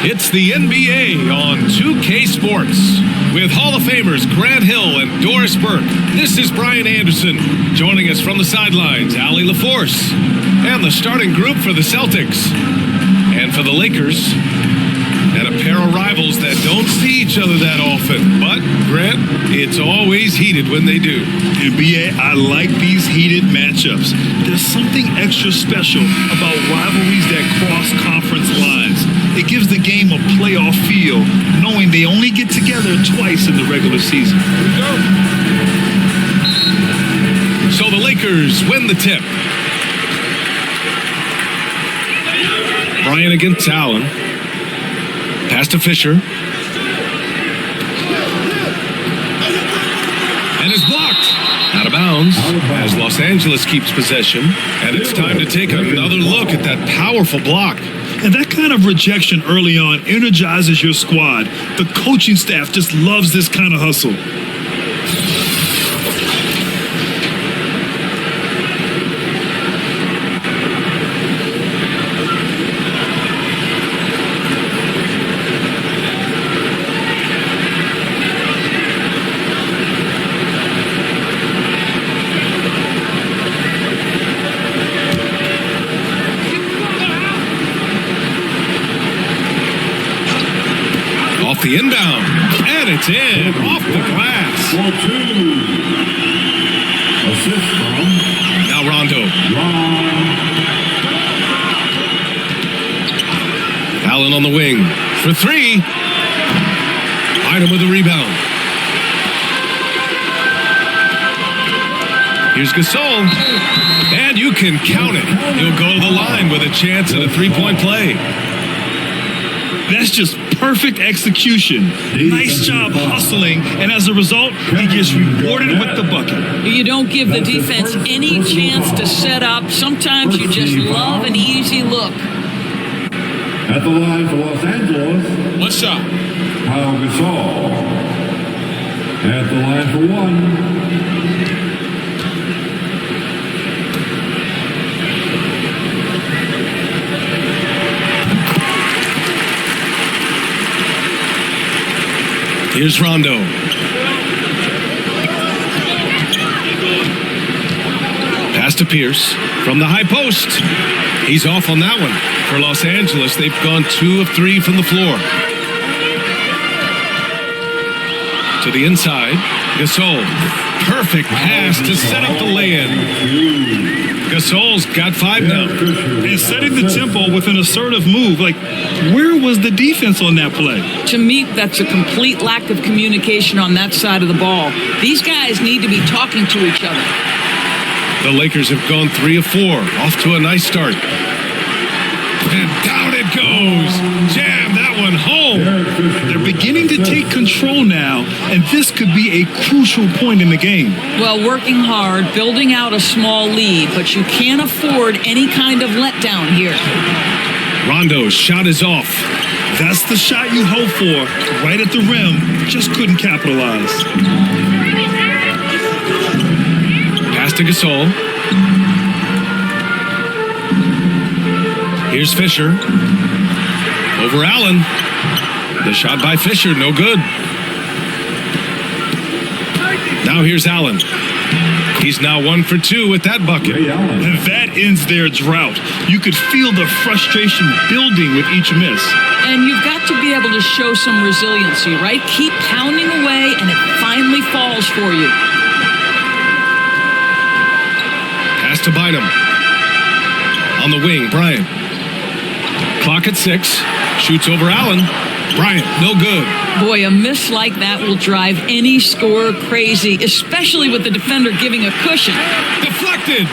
It's the NBA on 2K Sports. With Hall of Famers Grant Hill and Doris Burke, this is Brian Anderson. Joining us from the sidelines, Allie LaForce. And the starting group for the Celtics. And for the Lakers. And a pair of rivals that don't see each other that often. But, Grant, it's always heated when they do. NBA, I like these heated matchups. There's something extra special about rivalries that cross conference lines. It gives the game a playoff feel, knowing they only get together twice in the regular season. Here we go. So the Lakers win the tip. Bryant against Allen. Pass to Fisher. And is blocked. Out of bounds as Los Angeles keeps possession. And it's time to take another look at that powerful block. And that kind of rejection early on energizes your squad. The coaching staff just loves this kind of hustle. The inbound, and it's in, off the glass. Now Rondo. Allen on the wing for three. Item with a rebound. Here's Gasol, and you can count it. He'll go to the line with a chance at a three-point play. That's just perfect execution. Nice job hustling, and as a result, he gets rewarded with the bucket. You don't give the defense any chance to set up. Sometimes you just love an easy look. At the line for Los Angeles, One shot. Kyle Gasol. At the line for one. Here's Rondo. Pass to Pierce from the high post. He's off on that one. For Los Angeles, they've gone 2 of 3 from the floor. To the inside, Gasol. Perfect pass to set up the lay-in. Gasol's got 5 now. And setting the tempo with an assertive move. Like, where was the defense on that play? To me, that's a complete lack of communication on that side of the ball. These guys need to be talking to each other. The Lakers have gone 3 of 4. Off to a nice start. And down it goes. Jam that one home. They're beginning to take control now, and this could be a crucial point in the game. Well, working hard, building out a small lead, but you can't afford any kind of letdown here. Rondo's shot is off. That's the shot you hope for, right at the rim. Just couldn't capitalize. Pass to Gasol. Here's Fisher. Over Allen. The shot by Fisher, no good. Now here's Allen. He's now 1 for 2 with that bucket. And that ends their drought. You could feel the frustration building with each miss. And you've got to be able to show some resiliency, right? Keep pounding away, and it finally falls for you. Pass to Bynum. On the wing, Bryant. Clock at 6. Shoots over Allen. Bryant, no good. Boy, a miss like that will drive any scorer crazy, especially with the defender giving a cushion. Deflected.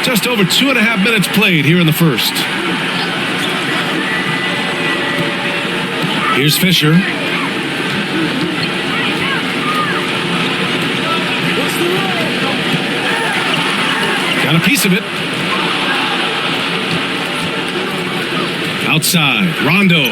Just over 2.5 minutes played here in the first. Here's Fisher. Got a piece of it. Outside, Rondo.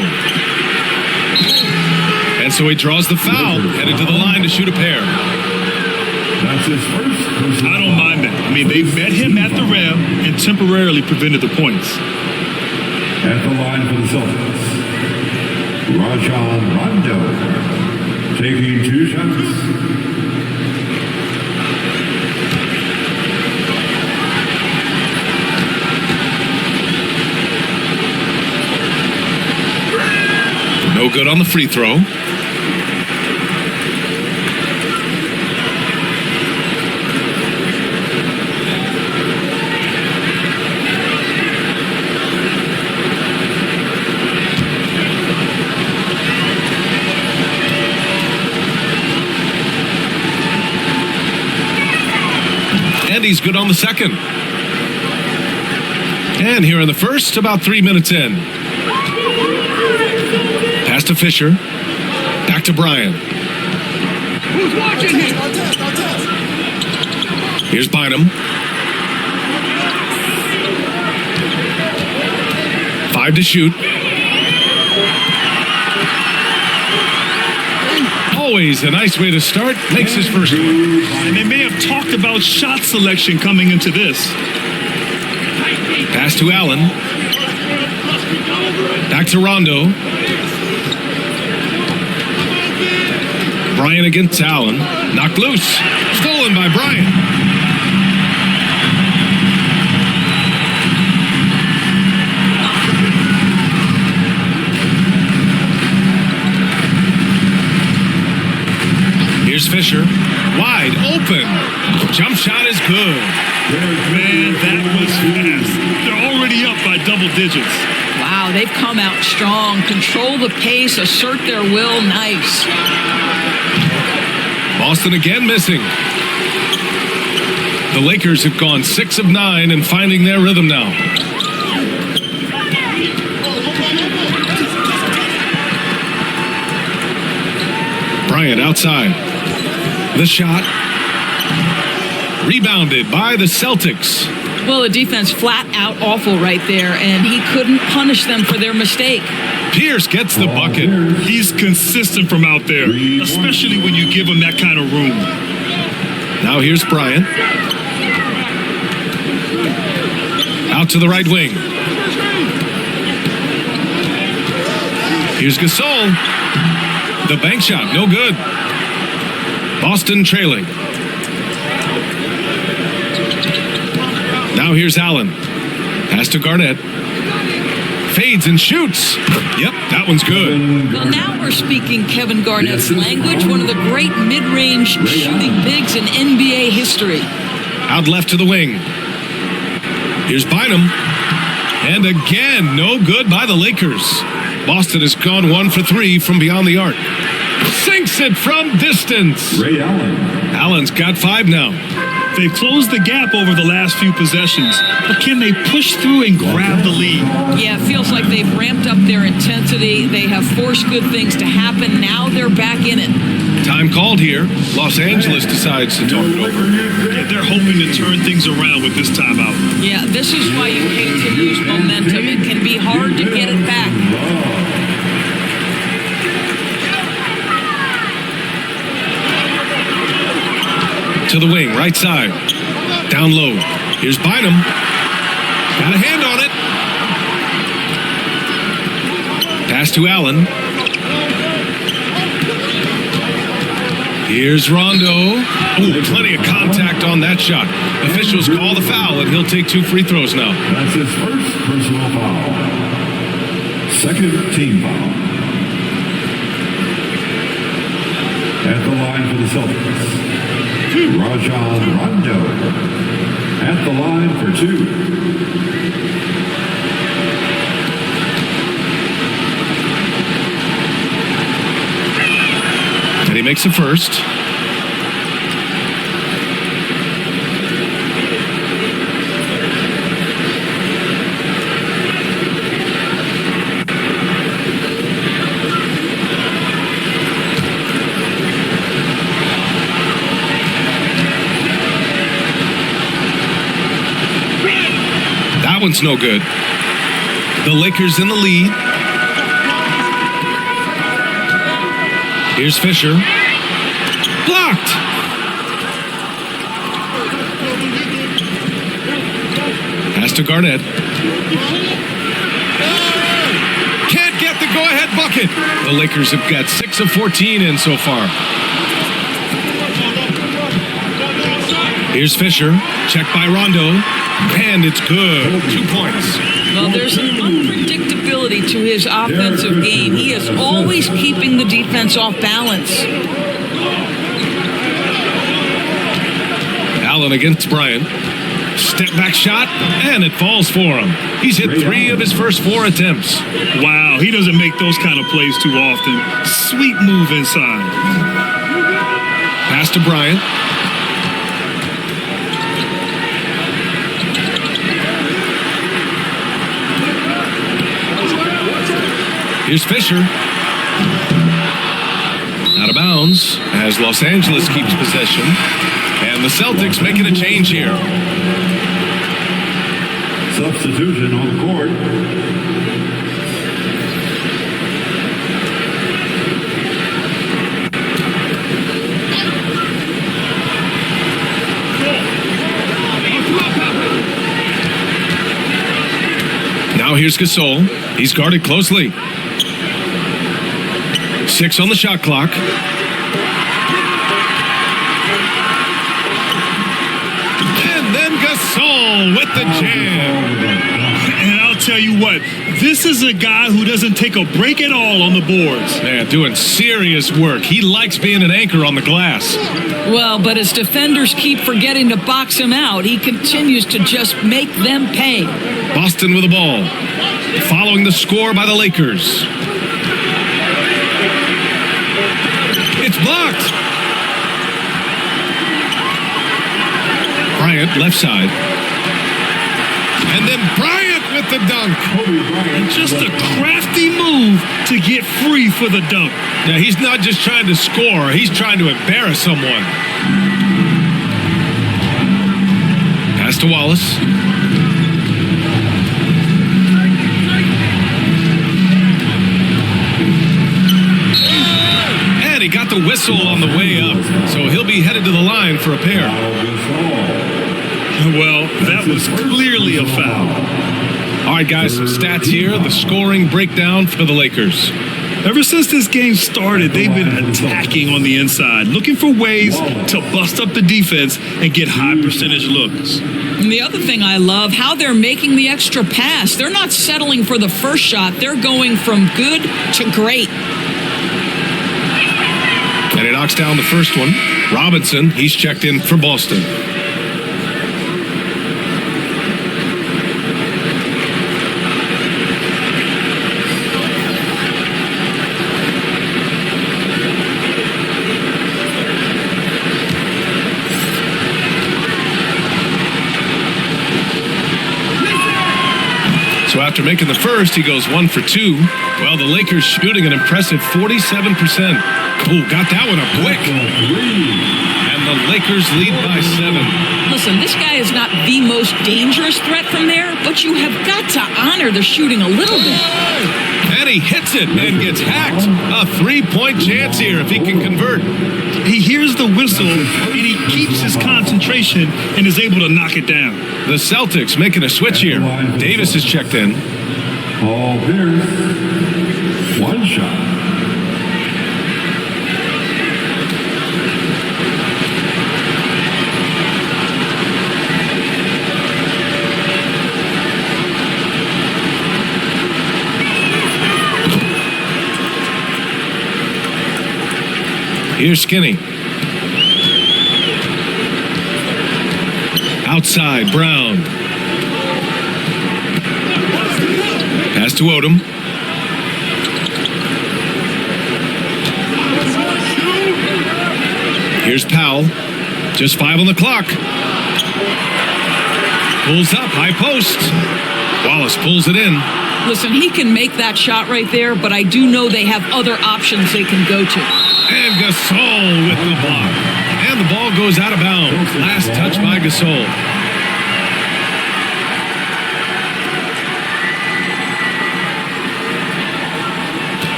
And so he draws the foul, headed to the line to shoot a pair. That's his first. I don't mind that. I mean, they met him at the rim and temporarily prevented the points. At the line for the Celtics, Rajon Rondo, taking 2 shots. No good on the free throw. And he's good on the second. And here in the first, about 3 minutes in. Pass to Fisher. Back to Bryant. Who's watching him? Here's Bynum. 5 to shoot. Always a nice way to start. Makes his first one. And they may have talked about shot selection coming into this. Pass to Allen. Back to Rondo. Bryant against Allen. Knocked loose. Stolen by Bryant. Here's Fisher. Wide open. Jump shot is good. Man, that was fast. They're already up by double digits. Wow, they've come out strong. Control the pace, assert their will. Nice. Boston again missing. The Lakers have gone 6 of 9 and finding their rhythm now. Bryant outside. The shot. Rebounded by the Celtics. Well, the defense flat out awful right there, and he couldn't punish them for their mistake. Pierce gets the bucket. He's consistent from out there, especially when you give him that kind of room. Now here's Bryant. Out to the right wing. Here's Gasol. The bank shot, no good. Boston trailing. Now here's Allen. Pass to Garnett. Fades and shoots. Yep, that one's good. Well, now we're speaking Kevin Garnett's language, one of the great mid-range shooting bigs in NBA history. Out left to the wing. Here's Bynum. And again, no good by the Lakers. Boston has gone 1 for 3 from beyond the arc. Sinks it from distance. Ray Allen. Allen's got 5 now. They've closed the gap over the last few possessions, but can they push through and grab the lead? Yeah, it feels like they've ramped up their intensity. They have forced good things to happen. Now they're back in it. Time called here. Los Angeles decides to talk it over. Yeah, they're hoping to turn things around with this timeout. Yeah, this is why you hate to lose momentum. It can be hard to get it back. To the wing, right side. Down low. Here's Bynum. Got a hand on it. Pass to Allen. Here's Rondo. Ooh, plenty of contact on that shot. Officials call the foul, and he'll take 2 free throws now. That's his first personal foul. Second team foul. At the line for the Celtics, Rajon Rondo. At the line for 2. And he makes the first. That one's no good. The Lakers in the lead. Here's Fisher. Blocked. Pass Pass to Garnett. Can't get the go-ahead bucket. The Lakers have got 6 of 14 in so far. Here's Fisher. Checked by Rondo. And it's good. 2 points. Well, there's an unpredictability to his offensive game. He is always keeping the defense off balance. Allen against Bryant. Step back shot, and it falls for him. He's hit 3 of his first 4 attempts. Wow, he doesn't make those kind of plays too often. Sweet move inside. Pass to Bryant. Here's Fisher. Out of bounds as Los Angeles keeps possession. And the Celtics making a change here. Substitution on the court. Now here's Gasol. He's guarded closely. 6 on the shot clock. And then Gasol with the jam. And I'll tell you what, this is a guy who doesn't take a break at all on the boards. Yeah, doing serious work. He likes being an anchor on the glass. Well, but as defenders keep forgetting to box him out, he continues to just make them pay. Boston with the ball. Following the score by the Lakers. It's blocked. Bryant, left side. And then Bryant with the dunk. And just a crafty move to get free for the dunk. Now, he's not just trying to score. He's trying to embarrass someone. Pass to Wallace. He got the whistle on the way up, so he'll be headed to the line for a pair. Well, that was clearly a foul. All right, guys, some stats here. The scoring breakdown for the Lakers. Ever since this game started, they've been attacking on the inside, looking for ways to bust up the defense and get high percentage looks. And the other thing I love, how they're making the extra pass. They're not settling for the first shot. They're going from good to great. And he knocks down the first one. Robinson, he's checked in for Boston. So after making the first, he goes 1 for 2. Well, the Lakers shooting an impressive 47%. Ooh, got that one up quick. And the Lakers lead by 7. Listen, this guy is not the most dangerous threat from there, but you have got to honor the shooting a little bit. And he hits it and gets hacked. A 3-point chance here if he can convert. He hears the whistle and he keeps his concentration and is able to knock it down. The Celtics making a switch here. Davis is checked in. Paul Pierce. 1 shot. Here's Skinny. Outside, Brown. Pass to Odom. Here's Powell. Just 5 on the clock. Pulls up, high post. Wallace pulls it in. Listen, he can make that shot right there, but I do know they have other options they can go to. And Gasol with the block. And the ball goes out of bounds. Last touch by Gasol.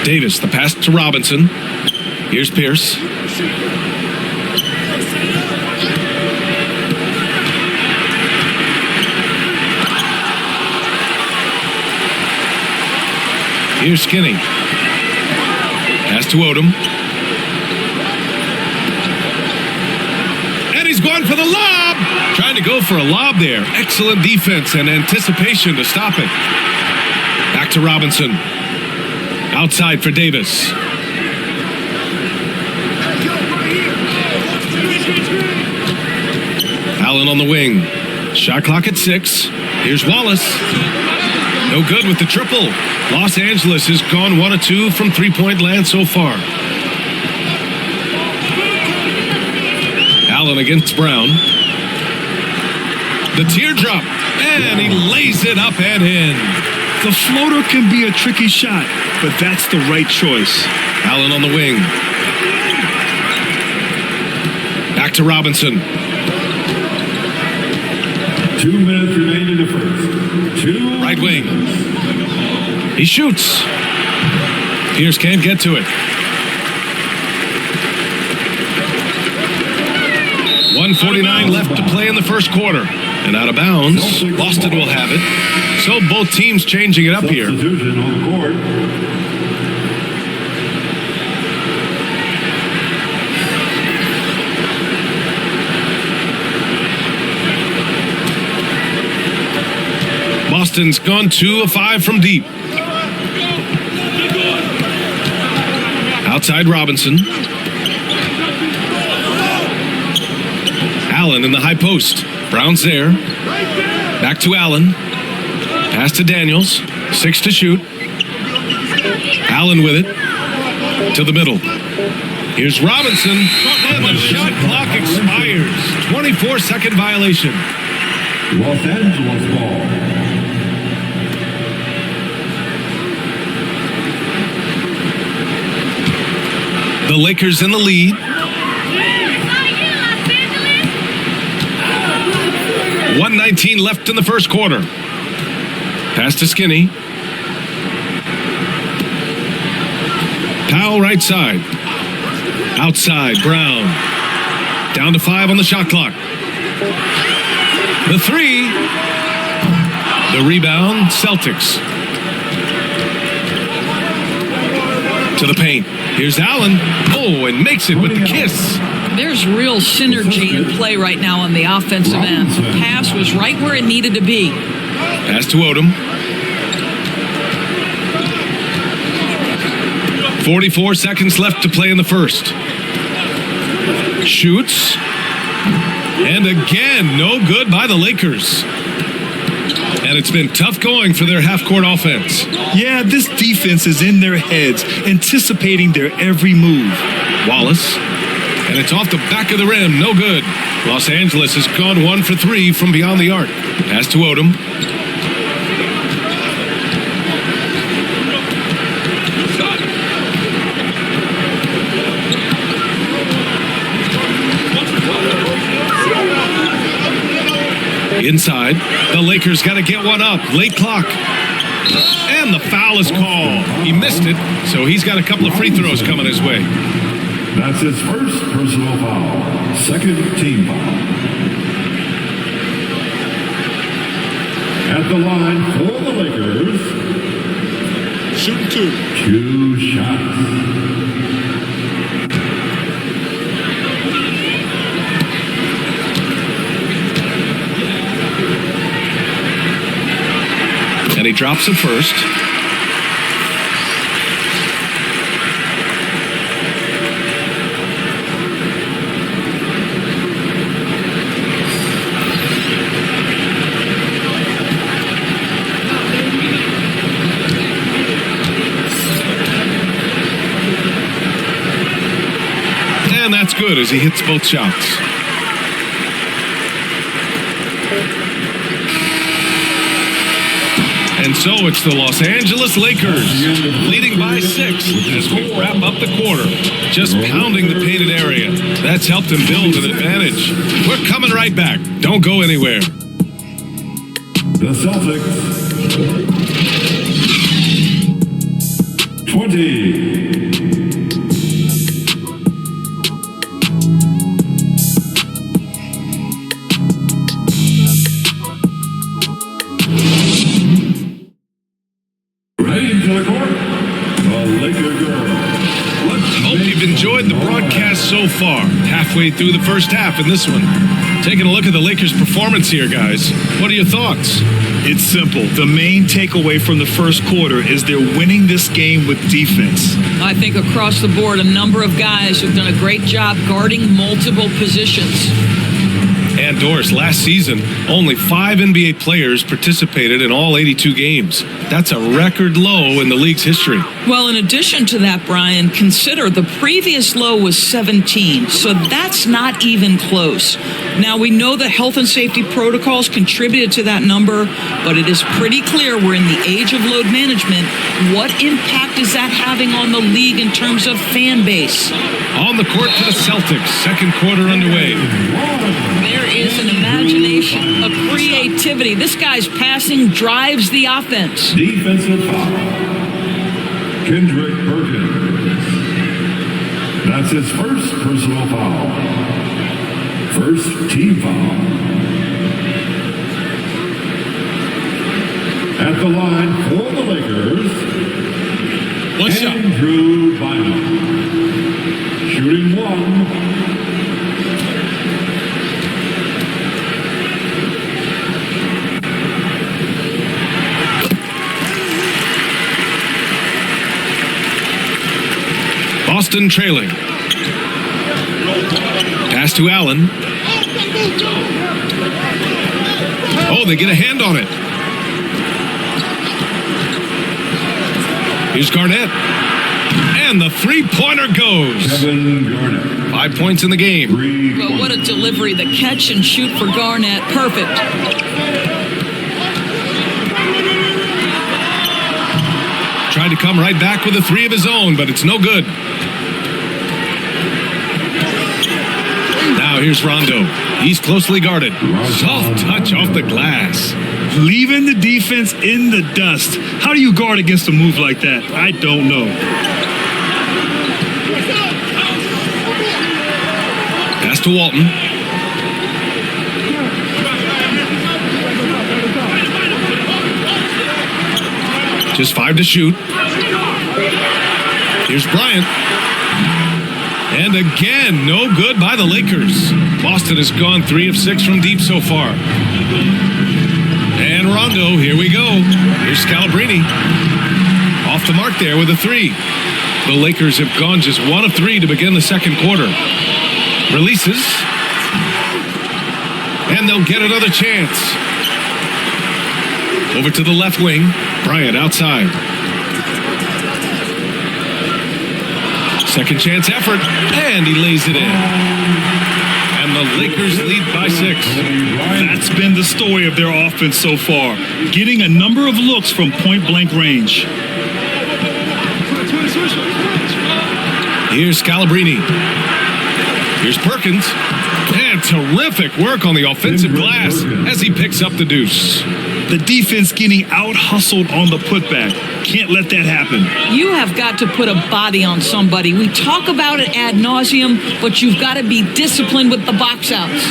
Davis, the pass to Robinson. Here's Pierce. Here's Skinny. Pass to Odom. And he's going for the lob. Trying to go for a lob there. Excellent defense and anticipation to stop it. Back to Robinson. Outside for Davis. Allen on the wing. Shot clock at 6. Here's Wallace. No good with the triple. Los Angeles has gone 1 of 2 from three-point land so far. Allen against Brown. The teardrop. And he lays it up and in. The floater can be a tricky shot, but that's the right choice. Allen on the wing. Back to Robinson. 2 minutes remain in the first. Right wing. He shoots. Pierce can't get to it. 1:49 left to play in the first quarter. And out of bounds, Boston will have it. So both teams changing it up here. Substitution on the court. Boston's gone 2 of 5 from deep. Outside Robinson. Allen in the high post. Brown's there. Back to Allen. Pass to Daniels. 6 to shoot. Allen with it. To the middle. Here's Robinson. And the shot clock expires. 24-second violation. Los Angeles ball. The Lakers in the lead. 1:19 left in the first quarter. Pass to Skinny. Powell right side. Outside, Brown. Down to 5 on the shot clock. The 3. The rebound, Celtics. To the paint. Here's Allen. Oh, and makes it with the kiss. There's real synergy in play right now on the offensive end. The pass was right where it needed to be. Pass to Odom. 44 seconds left to play in the first. Shoots. And again, no good by the Lakers. And it's been tough going for their half-court offense. Yeah, this defense is in their heads, anticipating their every move. Wallace. And it's off the back of the rim. No good. Los Angeles has gone 1 for 3 from beyond the arc. Pass to Odom. Inside. The Lakers got to get one up. Late clock. And the foul is called. He missed it, so he's got a couple of free throws coming his way. That's his first personal foul. Second team foul. At the line for the Lakers. Shooting 2. 2 shots. And he drops the first. And that's good as he hits both shots. And so it's the Los Angeles Lakers leading by 6 as we wrap up the quarter. Just pounding the painted area. That's helped them build an advantage. We're coming right back. Don't go anywhere. The Celtics. 20. so far. Halfway through the first half in this one. Taking a look at the Lakers' performance here, guys. What are your thoughts? It's simple. The main takeaway from the first quarter is they're winning this game with defense. I think across the board, a number of guys have done a great job guarding multiple positions. And Doris, last season, only 5 NBA players participated in all 82 games. That's a record low in the league's history. Well, in addition to that, Brian, consider the previous low was 17, so that's not even close. Now, we know that health and safety protocols contributed to that number, but it is pretty clear we're in the age of load management. What impact is that having on the league in terms of fan base? On the court for the Celtics, second quarter underway. There is an imagination, a creativity. This guy's passing drives the offense. Defensive foul. Kendrick Perkins. That's his first personal foul. First team foul. At the line for the Lakers, One shot. Andrew Bynum. Shooting one. Boston trailing. Pass to Allen. Oh, they get a hand on it. Here's Garnett. And the three-pointer goes. Kevin Garnett. 5 points in the game. Well, what a delivery. The catch and shoot for Garnett. Perfect. Tried to come right back with a 3 of his own, but it's no good. Now here's Rondo. He's closely guarded. Soft touch off the glass. Leaving the defense in the dust. How do you guard against a move like that? I don't know. Pass to Walton. Just 5 to shoot. Here's Bryant. And again, no good by the Lakers. Boston has gone 3 of 6 from deep so far. And Rondo, here we go. Here's Scalabrine. Off the mark there with a 3. The Lakers have gone just 1 of 3 to begin the second quarter. Releases. And they'll get another chance. Over to the left wing. Bryant outside. Second chance effort. And he lays it in. And the Lakers lead by 6. That's been the story of their offense so far. Getting a number of looks from point-blank range. Here's Scalabrine. Here's Perkins. And terrific work on the offensive glass as he picks up the deuce. The defense getting out-hustled on the putback. Can't let that happen. You have got to put a body on somebody. We talk about it ad nauseum, but you've got to be disciplined with the box outs.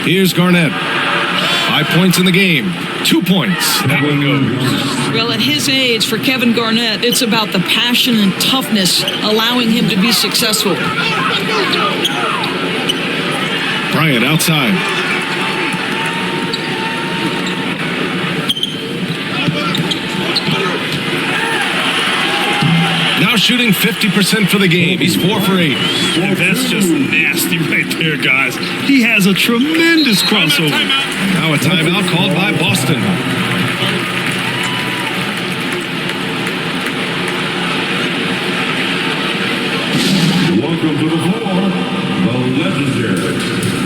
Here's Garnett. 5 points in the game. 2 points. That one goes. Well, at his age, for Kevin Garnett, it's about the passion and toughness allowing him to be successful. Bryant outside. Now shooting 50% for the game. He's 4 for 8. And that's just nasty right there, guys. He has a tremendous crossover. Now a timeout called by Boston. Welcome to the floor, the legendary,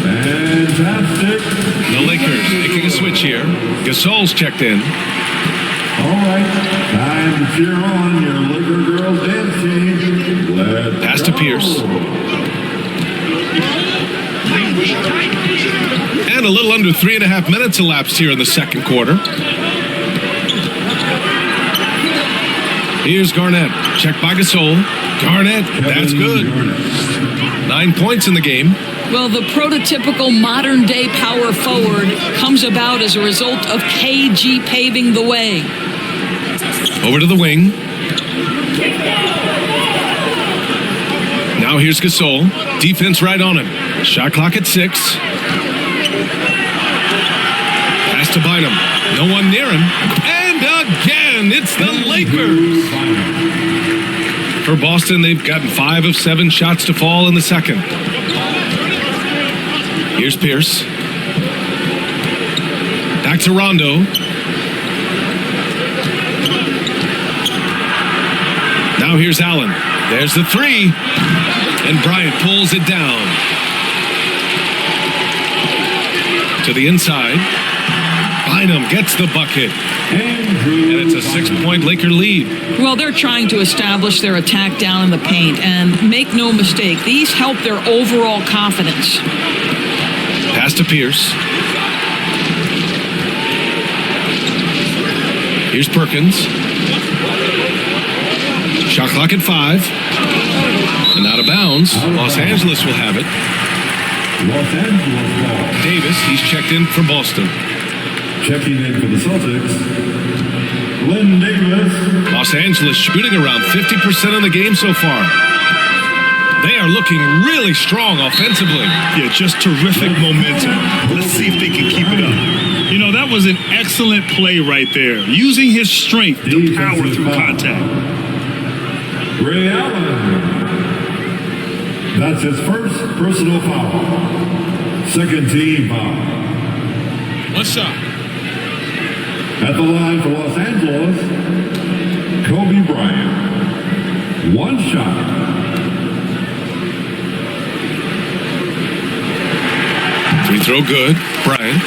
fantastic. The Lakers making a switch here. Gasol's checked in. All right, time to cheer on your Laker girls dance team. Let's Pass to go. Pierce. And a little under 3.5 minutes elapsed here in the second quarter. Here's Garnett. Checked by Gasol. Garnett, that's good. 9 points in the game. Well, the prototypical modern-day power forward comes about as a result of KG paving the way. Over to the wing. Now here's Gasol. Defense right on him. Shot clock at 6. Pass to Bynum. No one near him. And again, it's the Lakers. For Boston, they've gotten 5 of 7 shots to fall in the second. Here's Pierce. Back to Rondo. Now here's Allen. There's the 3. And Bryant pulls it down. To the inside. Bynum gets the bucket. And it's a 6-point Laker lead. Well, they're trying to establish their attack down in the paint. And make no mistake, these help their overall confidence. Pass to Pierce. Here's Perkins. Shot clock at 5. And out of bounds. Los Angeles will have it. Los Angeles ball. Davis, he's checked in for Boston. Checking in for the Celtics, Len Bias. Los Angeles shooting around 50% of the game so far. They are looking really strong offensively. Yeah, just terrific momentum. Let's see if they can keep it up. You know, that was an excellent play right there. Using his strength to power through contact. Ray Allen. That's his first personal foul. Second team foul. One shot. At the line for Los Angeles, Kobe Bryant. 1 shot. Free throw good. Bryant.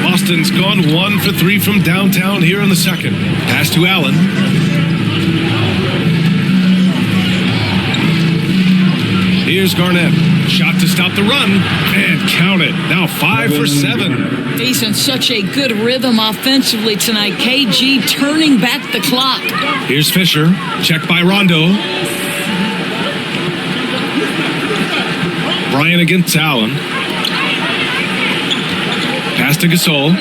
Boston's gone 1 for 3 from downtown here in the second. Pass to Allen. Here's Garnett. Shot to stop the run. And count it. Now 5 for 7. He's in such a good rhythm offensively tonight. KG turning back the clock. Here's Fisher. Checked by Rondo. Bryant against Allen. Pass to Gasol.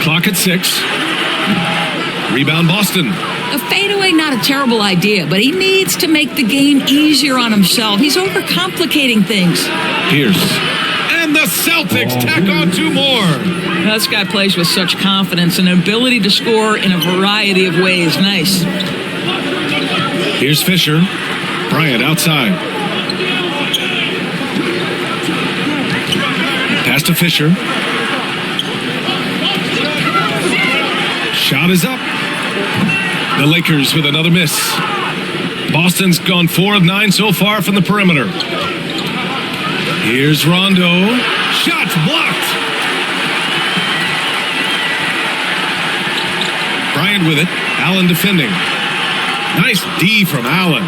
Clock at 6. Rebound Boston. A fadeaway, not a terrible idea, but he needs to make the game easier on himself. He's overcomplicating things. Pierce. And the Celtics tack on 2 more. This guy plays with such confidence and ability to score in a variety of ways. Nice. Here's Fisher. Bryant outside. Pass to Fisher. Shot is up. The Lakers with another miss. Boston's gone 4 of 9 so far from the perimeter. Here's Rondo. Shots blocked. Bryant with it. Allen defending. Nice D from Allen.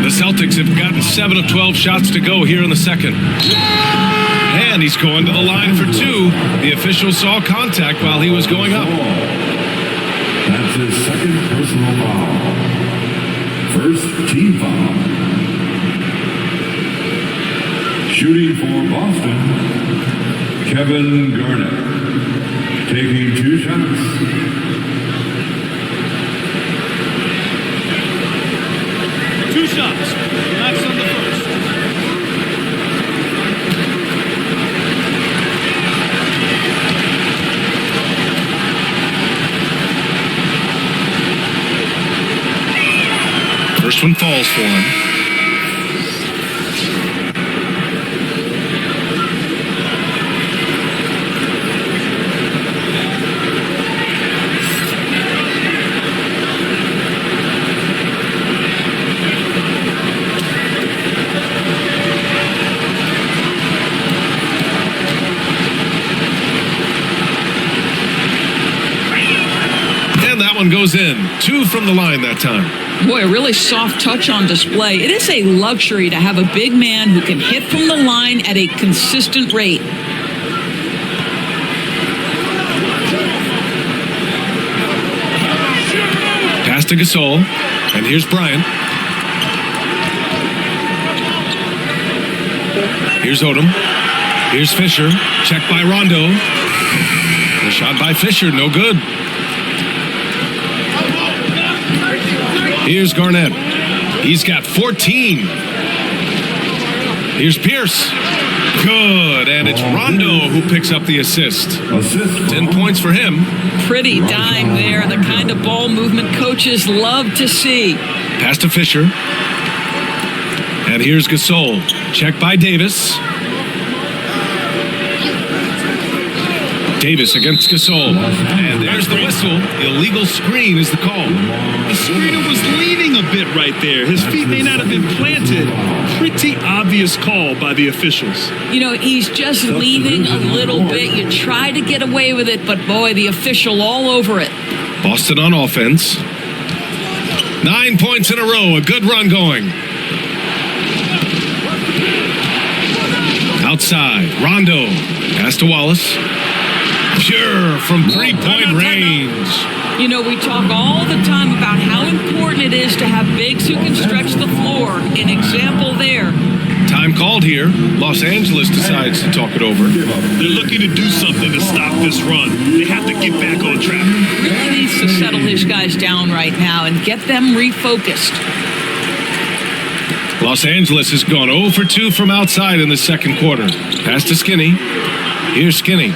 The Celtics have gotten 7 of 12 shots to go here in the second. And he's going to the line for 2. The official saw contact while he was going up. That's his second personal foul. First team foul. Shooting for Boston, Kevin Garnett. Taking 2 shots. That's on the first. First one falls for him. One goes in. 2 from the line that time. Boy, a really soft touch on display. It is a luxury to have a big man who can hit from the line at a consistent rate. Pass to Gasol. And here's Bryant. Here's Odom. Here's Fisher. Checked by Rondo. The shot by Fisher, no good. Here's Garnett. He's got 14. Here's Pierce. Good, and it's Rondo who picks up the assist. 10 points for him. Pretty dime there, the kind of ball movement coaches love to see. Pass to Fisher. And here's Gasol. Check by Davis. Davis against Gasol. And there's the whistle. Illegal screen is the call. The screener was leaning a bit right there. His feet may not have been planted. Pretty obvious call by the officials. You know, he's just leaning a little bit. You try to get away with it, but boy, the official all over it. Boston on offense. 9 points in a row. A good run going. Outside. Rondo. Pass to Wallace. Pure from three-point range. You know, we talk all the time about how important it is to have bigs who can stretch the floor. An example there. Time called here. Los Angeles decides to talk it over. They're looking to do something to stop this run. They have to get back on track. Really needs to settle his guys down right now and get them refocused. Los Angeles has gone 0 for 2 from outside in the second quarter. Pass to Skinny. Here's Skinny.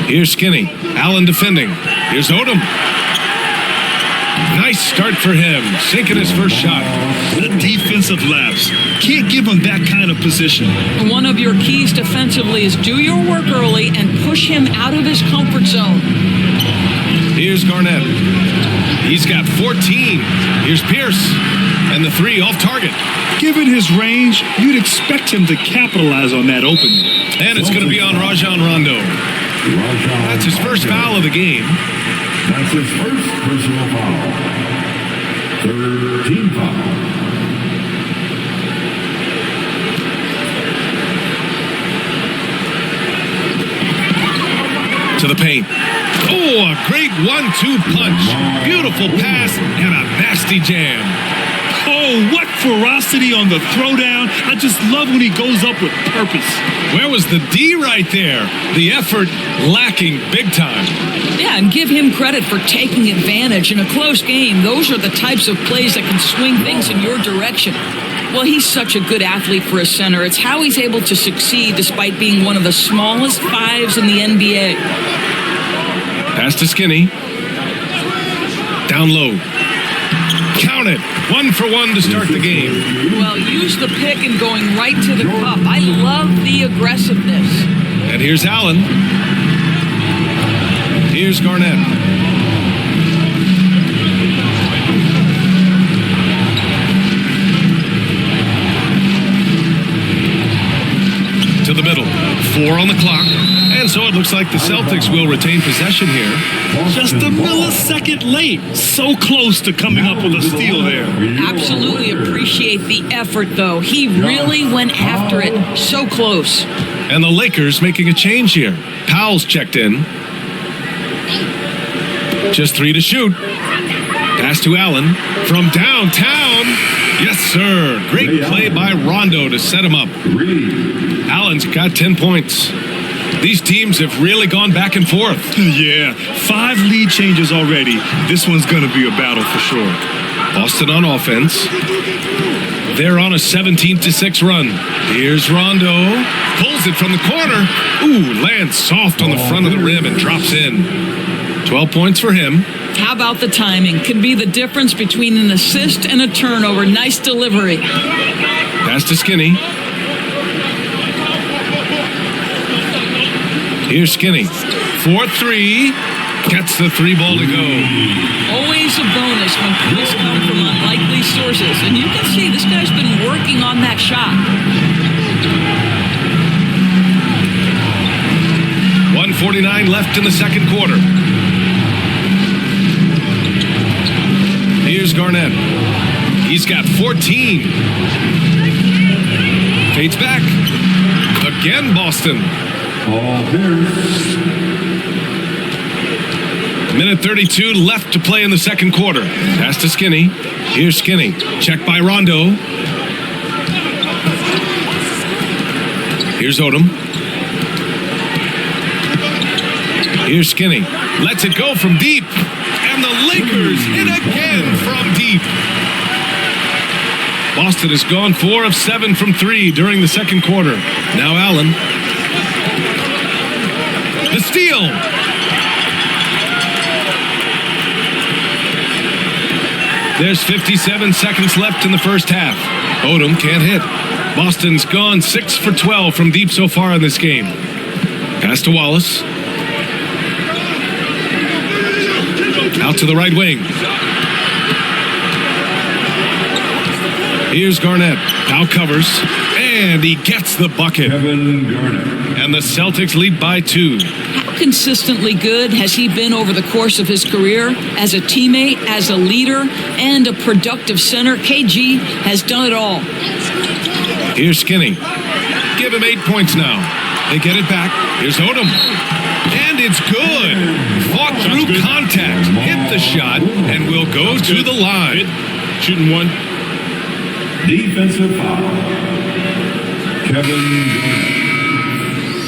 Here's Skinny. Allen defending. Here's Odom. Nice start for him. Sinking his first shot. The defensive lapse. Can't give him that kind of position. One of your keys defensively is do your work early and push him out of his comfort zone. Here's Garnett. He's got 14. Here's Pierce. And the three off target. Given his range, you'd expect him to capitalize on that opening. And it's going to be on Rajon Rondo. That's his first foul of the game. That's his first personal foul. Third team foul. To the paint. Oh, a great 1-2 punch. Beautiful pass and a nasty jam. Oh, what ferocity on the throwdown. I just love when he goes up with purpose. Where was the D right there? The effort lacking big time. Yeah, and give him credit for taking advantage in a close game. Those are the types of plays that can swing things in your direction. Well, he's such a good athlete for a center. It's how he's able to succeed despite being one of the smallest fives in the NBA. Pass to Skinny. Down low. Count it. 1 for 1 to start the game. Well, use the pick and going right to the cup. I love the aggressiveness. And here's Allen. Here's Garnett. To the middle. 4 on the clock. And so it looks like the Celtics will retain possession here. Just a millisecond late. So close to coming up with a steal there. Absolutely appreciate the effort, though. He really went after it. So close. And the Lakers making a change here. Powell's checked in. Just 3 to shoot. Pass to Allen from downtown. Yes, sir. Great play by Rondo to set him up. Allen's got 10 points. These teams have really gone back and forth. Yeah, 5 lead changes already. This one's going to be a battle for sure. Boston on offense. They're on a 17-6 run. Here's Rondo. Pulls it from the corner. Ooh, lands soft on the front of the rim and drops in. 12 points for him. How about the timing? Can be the difference between an assist and a turnover. Nice delivery. Pass to Skinny. Here's Skinny. 4-3. Gets the 3 ball to go. Always a bonus when points come from unlikely sources. And you can see this guy's been working on that shot. 1:49 left in the second quarter. Here's Garnett. He's got 14. Fades back. Again, Boston. Minute 32 left to play in the second quarter. Pass to Skinny. Here's Skinny. Check by Rondo. Here's Odom. Here's Skinny. Lets it go from deep. And the Lakers hit again from deep. Boston has gone 4 of 7 from 3 during the second quarter. Now Allen. The steal. There's 57 seconds left in the first half. Odom can't hit. Boston's gone 6 for 12 from deep so far in this game. Pass to Wallace. Out to the right wing. Here's Garnett. Now covers. And he gets the bucket. Kevin Garnett. And the Celtics lead by 2. How consistently good has he been over the course of his career as a teammate, as a leader, and a productive center? KG has done it all. Here's Skinny. Give him 8 points now. They get it back. Here's Odom. And it's good. Fought through contact. Hit the shot and will go to the line. Shooting one. Defensive foul. Kevin Garnett.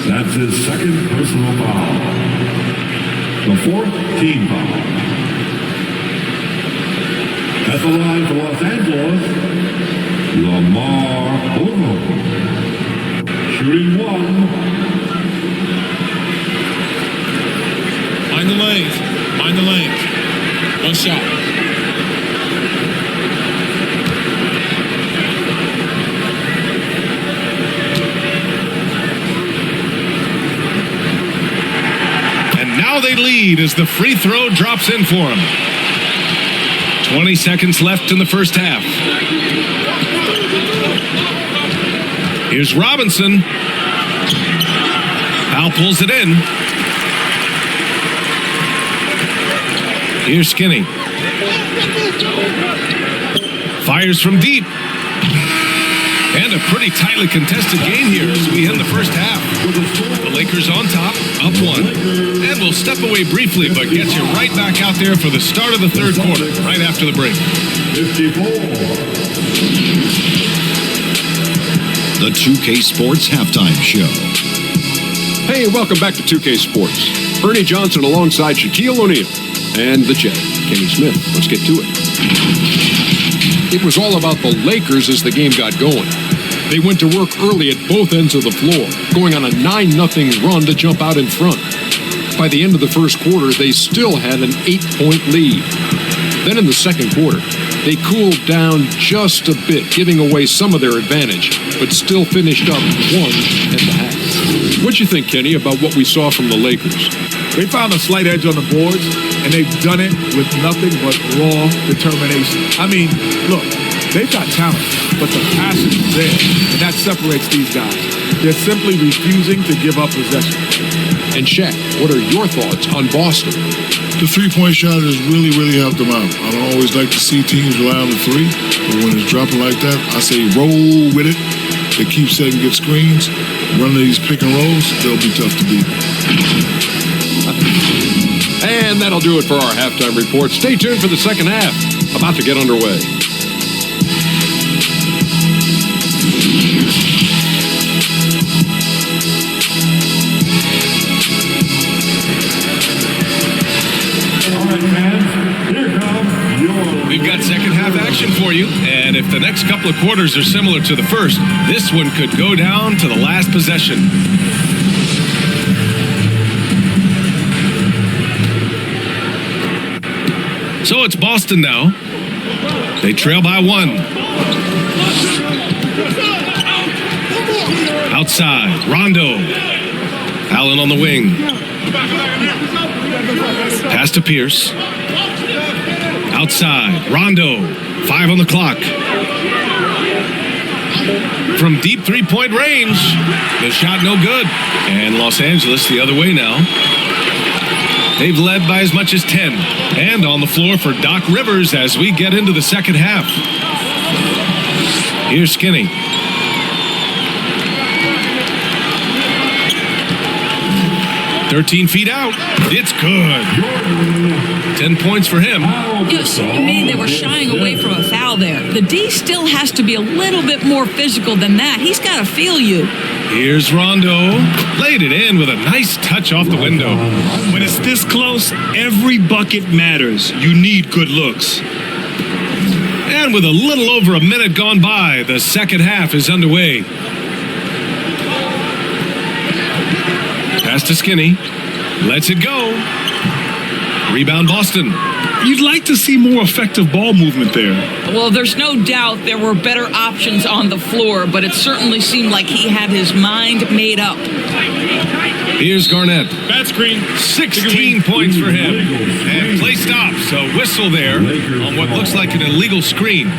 That's his second personal foul. The 4th team foul. At the line for Los Angeles, Lamar Odom. Shooting 1. Mind the lanes. Mind the lanes. One shot. Now they lead as the free throw drops in for him. 20 seconds left in the first half. Here's Robinson. Al pulls it in. Here's Skinny. Fires from deep. And a pretty tightly contested game here as we end the first half. The Lakers on top, up 1. And we'll step away briefly, but get you right back out there for the start of the third quarter, right after the break. 54. The 2K Sports Halftime Show. Hey, welcome back to 2K Sports. Ernie Johnson alongside Shaquille O'Neal and the Jet, Kenny Smith. Let's get to it. It was all about the Lakers as the game got going. They went to work early at both ends of the floor, going on a 9-0 run to jump out in front. By the end of the first quarter, they still had an 8-point lead. Then in the second quarter, they cooled down just a bit, giving away some of their advantage, but still finished up 1 at the half. What'd you think, Kenny, about what we saw from the Lakers? They found a slight edge on the boards, and they've done it with nothing but raw determination. I mean, look, they've got talent, but the passion is there, and that separates these guys. They're simply refusing to give up possession. And Shaq, what are your thoughts on Boston? The three-point shot has really, really helped them out. I don't always like to see teams rely on the three, but when it's dropping like that, I say roll with it. They keep setting good screens, running these pick and rolls, they'll be tough to beat. And that'll do it for our halftime report. Stay tuned for the second half, about to get underway. We've got second half action for you, and if the next couple of quarters are similar to the first, this one could go down to the last possession. So it's Boston now. They trail by 1. Outside, Rondo. Allen on the wing. Pass to Pierce. Outside, Rondo. 5 on the clock. From deep three-point range, the shot no good. And Los Angeles the other way now. They've led by as much as 10. And on the floor for Doc Rivers as we get into the second half. Here's Skinny. 13 feet out. It's good. 10 points for him. Yes, I mean, they were shying away from a foul there. The D still has to be a little bit more physical than that. He's got to feel you. Here's Rondo. Laid it in with a nice touch off the window. When it's this close, every bucket matters. You need good looks. And with a little over a minute gone by, the second half is underway. Pass to Skinny. Lets it go. Rebound Boston. You'd like to see more effective ball movement there. Well, there's no doubt there were better options on the floor, but it certainly seemed like he had his mind made up. Here's Garnett. Bad screen. 16 points for him. And play stops. A whistle there on what looks like an illegal screen.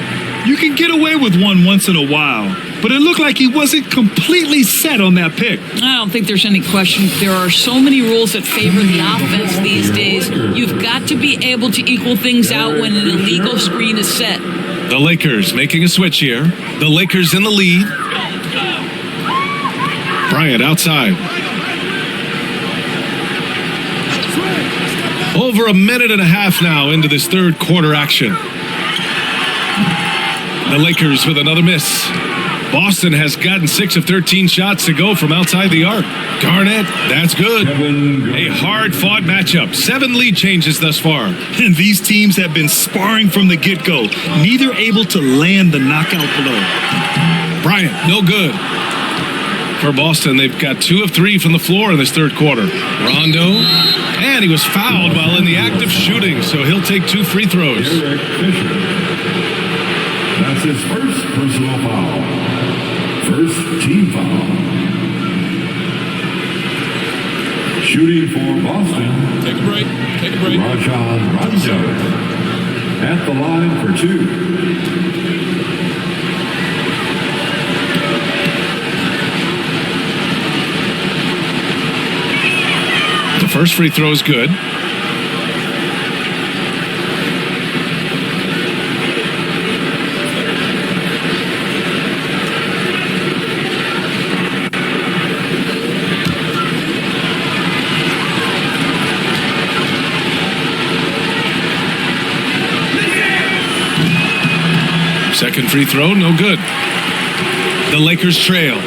You can get away with one once in a while, but it looked like he wasn't completely set on that pick. I don't think there's any question. There are so many rules that favor the offense these days. You've got to be able to equal things out when an illegal screen is set. The Lakers making a switch here. The Lakers in the lead. Bryant outside. Over a minute and a half now into this third quarter action. The Lakers with another miss. Boston has gotten 6 of 13 shots to go from outside the arc. Garnett, that's good. A hard-fought matchup. 7 lead changes thus far. And these teams have been sparring from the get-go, neither able to land the knockout blow. Bryant, no good. For Boston, they've got 2 of 3 from the floor in this third quarter. Rondo, and he was fouled while in the act of shooting, so he'll take 2 free throws. That's his first personal foul. First team foul. Shooting for Boston. Take a break. Take a break. Rajon Rondo at the line for 2. The first free throw is good. Second free throw, no good. The Lakers trail.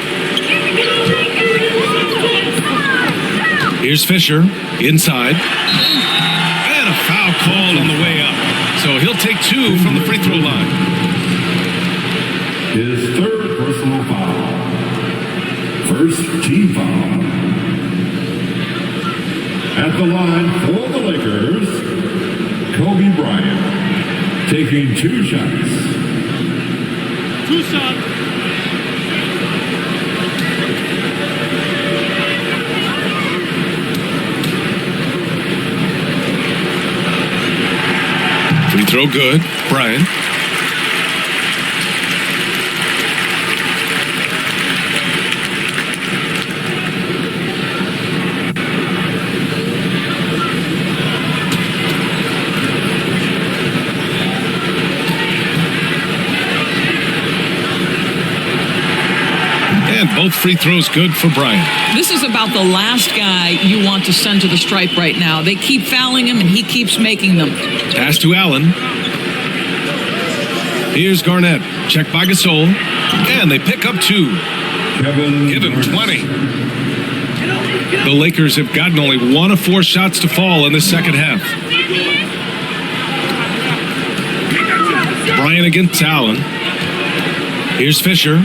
Here's Fisher, inside. And a foul called on the way up. So he'll take 2 from the free throw line. His third personal foul. First team foul. At the line for the Lakers, Kobe Bryant, taking 2 shots. 2 shots. Free throw good. Bryant. And both free throws good for Bryant. This is about the last guy you want to send to the stripe right now. They keep fouling him, and he keeps making them. Pass to Allen. Here's Garnett. Checked by Gasol. And they pick up 2. Give him 20. The Lakers have gotten only 1 of 4 shots to fall in the second half. Bryant against Allen. Here's Fisher.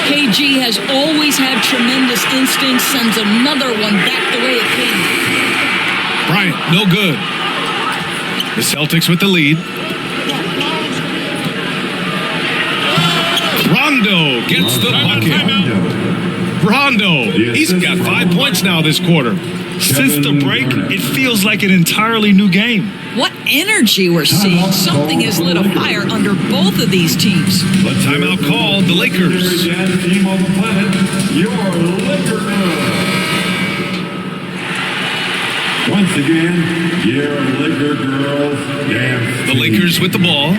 KG has always had tremendous instincts, sends another one back the way it came. Bryant, no good. The Celtics with the lead. Rondo gets the bucket. Rondo, he's got 5 points now this quarter. Since the break, it feels like an entirely new game. What energy we're seeing. Something has lit a fire under both of these teams. Timeout called, the Lakers. Team on the planet, your Lakers. Once again, your Laker girls dance. The Lakers with the ball.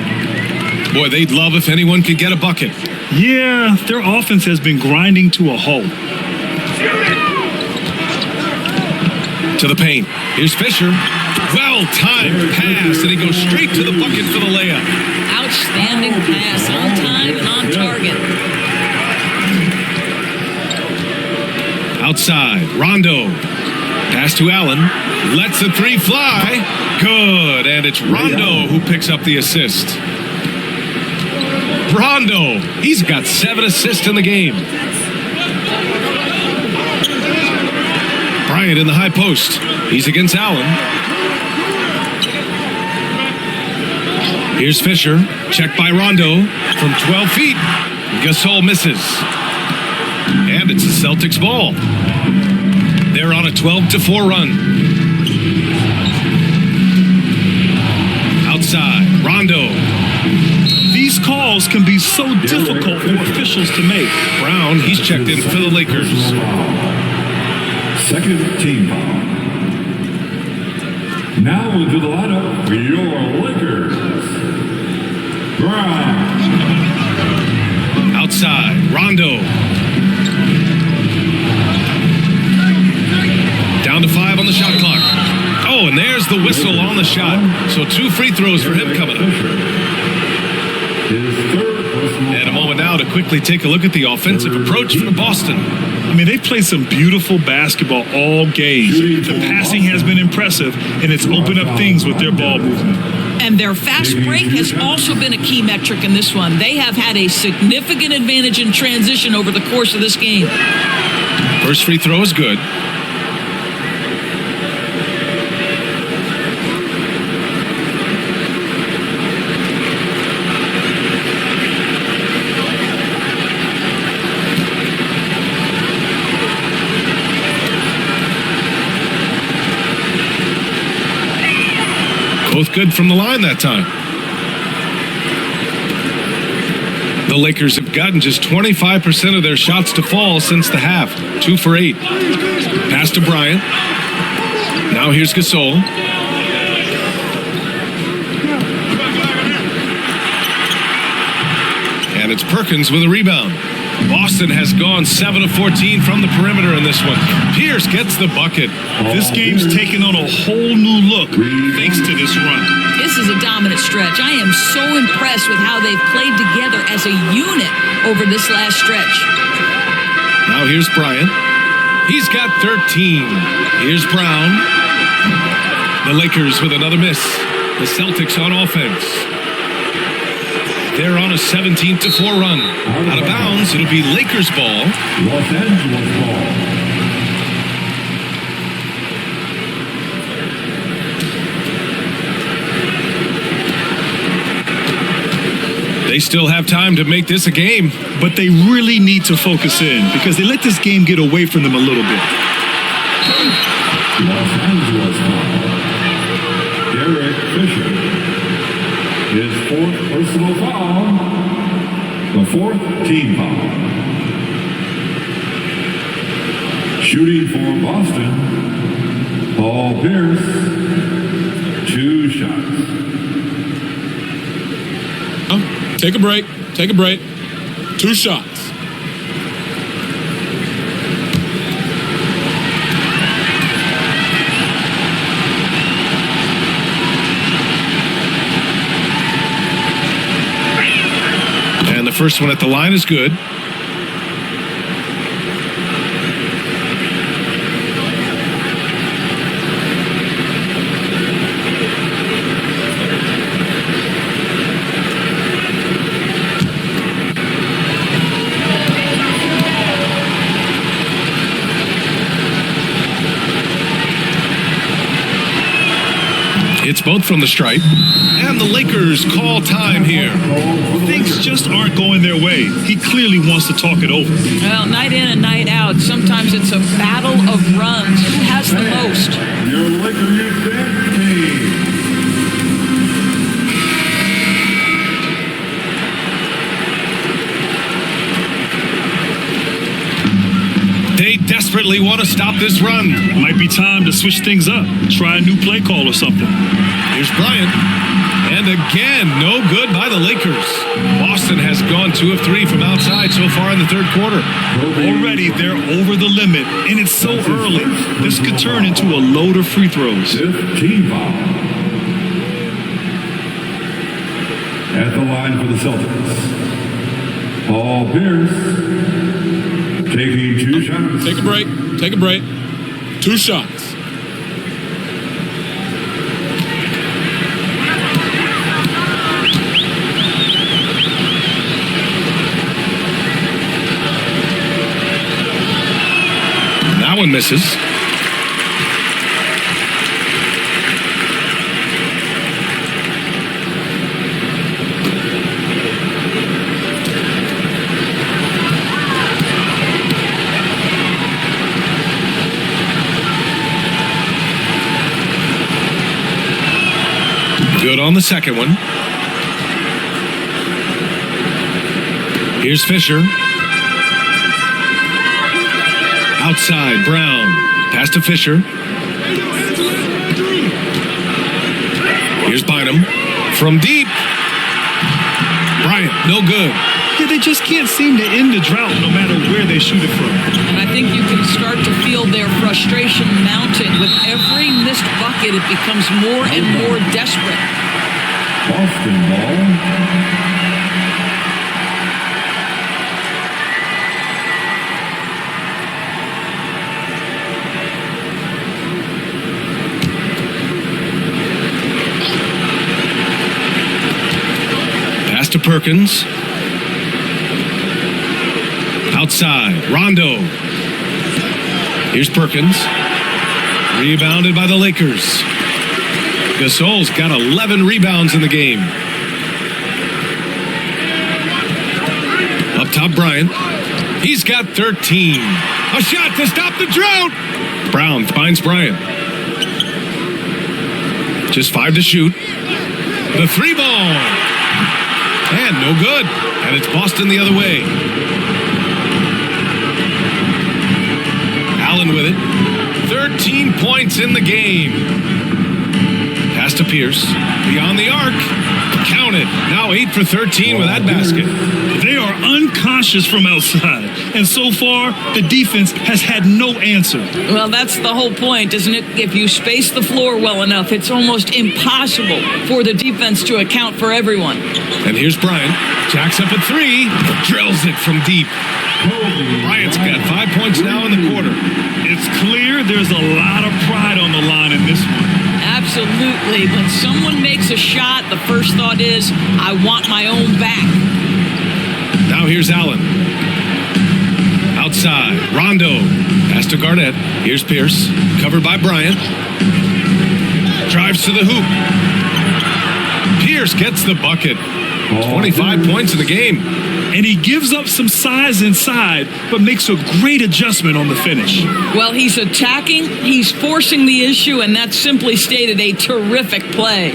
Boy, they'd love if anyone could get a bucket. Yeah, their offense has been grinding to a halt. To the paint. Here's Fisher. Well-timed pass, and he goes straight to the bucket for the layup. Outstanding pass, on time and on target. Outside, Rondo. Pass to Allen. Lets the three fly. Good, and it's Rondo who picks up the assist. Rondo, he's got 7 assists in the game. Bryant in the high post. He's against Allen. Here's Fisher. Checked by Rondo from 12 feet. Gasol misses. And it's the Celtics ball. They're on a 12-4 run. Outside, Rondo. These calls can be so difficult for officials to make. Brown, he's checked in for the Lakers. Second team foul. Now into the lineup for your Lakers. Brown. Outside, Rondo. Down to 5 on the shot clock. Oh, and there's the whistle on the shot. So 2 free throws for him coming up. And a moment now to quickly take a look at the offensive approach for Boston. I mean, they've played some beautiful basketball all game. The passing has been impressive, and it's opened up things with their ball movement. And their fast break has also been a key metric in this one. They have had a significant advantage in transition over the course of this game. First free throw is good. Both good from the line that time. The Lakers have gotten just 25% of their shots to fall since the half. 2 for 8. Pass to Bryant. Now here's Gasol. And it's Perkins with a rebound. Boston has gone 7 of 14 from the perimeter in this one. Pierce gets the bucket. This game's taken on a whole new look thanks to this run. This is a dominant stretch. I am so impressed with how they've played together as a unit over this last stretch. Now here's Bryant. He's got 13. Here's Brown. The Lakers with another miss. The Celtics on offense. They're on a 17-4 run. Out of bounds, it'll be Lakers ball. Los Angeles ball. They still have time to make this a game. But they really need to focus in because they let this game get away from them a little bit. Los Angeles ball. Derek Fisher. His 4th personal foul. The 4th team foul. Shooting for Boston. Paul Pierce. 2 shots. Take a break. Take a break. 2 shots. And the first one at the line is good. It's both from the stripe. And the Lakers call time here. Things just aren't going their way. He clearly wants to talk it over. Well, night in and night out, sometimes it's a battle of runs. Who has the most? Your Lakers dance team. They desperately want to stop this run. Might be time to switch things up. Try a new play call or something. Here's Bryant. And again, no good by the Lakers. Boston has gone 2 of 3 from outside so far in the third quarter. Already they're over the limit, and it's so early. This could turn into a load of free throws. Team foul. At the line for the Celtics, Paul Pierce taking 2 shots. Take a break. Take a break. 2 shots. That one misses. Good on the second one. Here's Fisher. Outside, Brown. Pass to Fisher. Here's Bynum. From deep. Bryant, no good. Yeah, they just can't seem to end the drought no matter where they shoot it from. And I think you can start to feel their frustration mounting. With every missed bucket, it becomes more and more desperate. Boston ball. To Perkins. Outside, Rondo. Here's Perkins. Rebounded by the Lakers. Gasol's got 11 rebounds in the game. Up top, Bryant. He's got 13. A shot to stop the drought. Brown finds Bryant. Just 5 to shoot. The 3 ball. And no good. And it's Boston the other way. Allen with it. 13 points in the game. Pass to Pierce. Beyond the arc. Counted. Now 8 for 13 with that basket. They are unconscious from outside. And so far, the defense has had no answer. Well, that's the whole point, isn't it? If you space the floor well enough, it's almost impossible for the defense to account for everyone. And here's Bryant. Jacks up a 3. Drills it from deep. Bryant's got 5 points now in the quarter. It's clear there's a lot of pride on the line in this one. Absolutely. When someone makes a shot, the first thought is, I want my own back. Now here's Allen. Outside, Rondo. Pass to Garnett. Here's Pierce. Covered by Bryant. Drives to the hoop. Pierce gets the bucket. 25 points in the game. And he gives up some size inside, but makes a great adjustment on the finish. Well, he's attacking, he's forcing the issue, and that's simply stated a terrific play.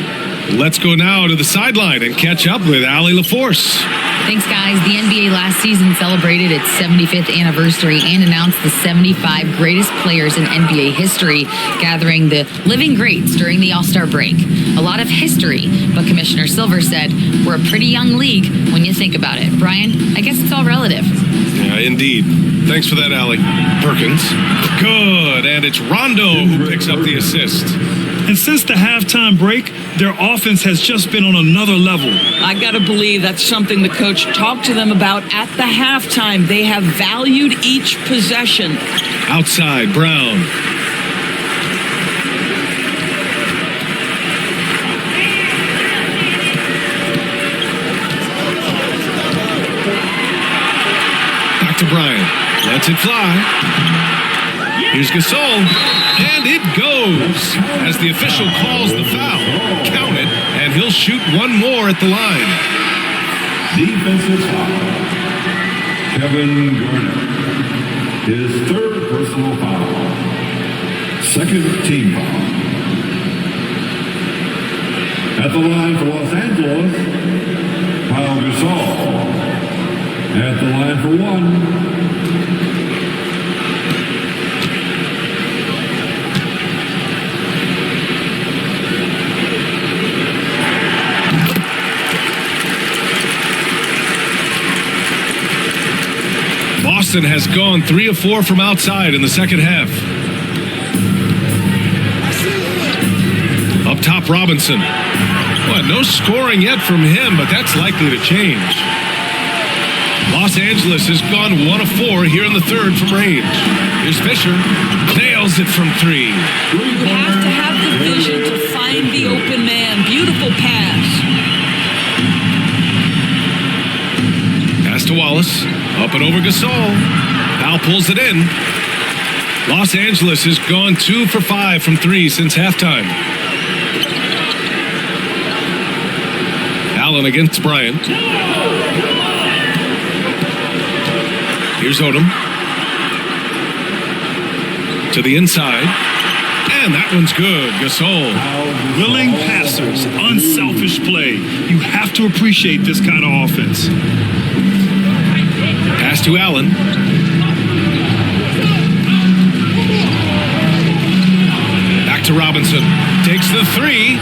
Let's go now to the sideline and catch up with Allie LaForce. Thanks, guys. The NBA last season celebrated its 75th anniversary and announced the 75 greatest players in NBA history, gathering the living greats during the All-Star break. A lot of history, but Commissioner Silver said, we're a pretty young league when you think about it. Brian, I guess it's all relative. Yeah, indeed. Thanks for that, Allie. Perkins. Good. And it's Rondo who picks up the assist. And since the halftime break, their offense has just been on another level. I got to believe that's something the coach talked to them about at the halftime. They have valued each possession. Outside, Brown. Back to Bryant. Lets it fly. Here's Gasol, and it goes as the official calls the foul. Count it, and he'll shoot one more at the line. Defensive foul. Kevin Garnett. His 3rd personal foul. 2nd team foul. At the line for Los Angeles, Pau Gasol. At the line for 1. Robinson has gone 3 of 4 from outside in the second half. Up top, Robinson. Well, no scoring yet from him, but that's likely to change. Los Angeles has gone 1 of 4 here in the third from range. Here's Fisher. Nails it from 3. You have to have the vision to find the open man. Beautiful pass. Pass to Wallace. Up and over Gasol. Powell pulls it in. Los Angeles has gone 2 for 5 from 3 since halftime. Allen against Bryant. Here's Odom. To the inside. And that one's good. Gasol. Willing passers, unselfish play. You have to appreciate this kind of offense. Pass to Allen. Back to Robinson. Takes the 3.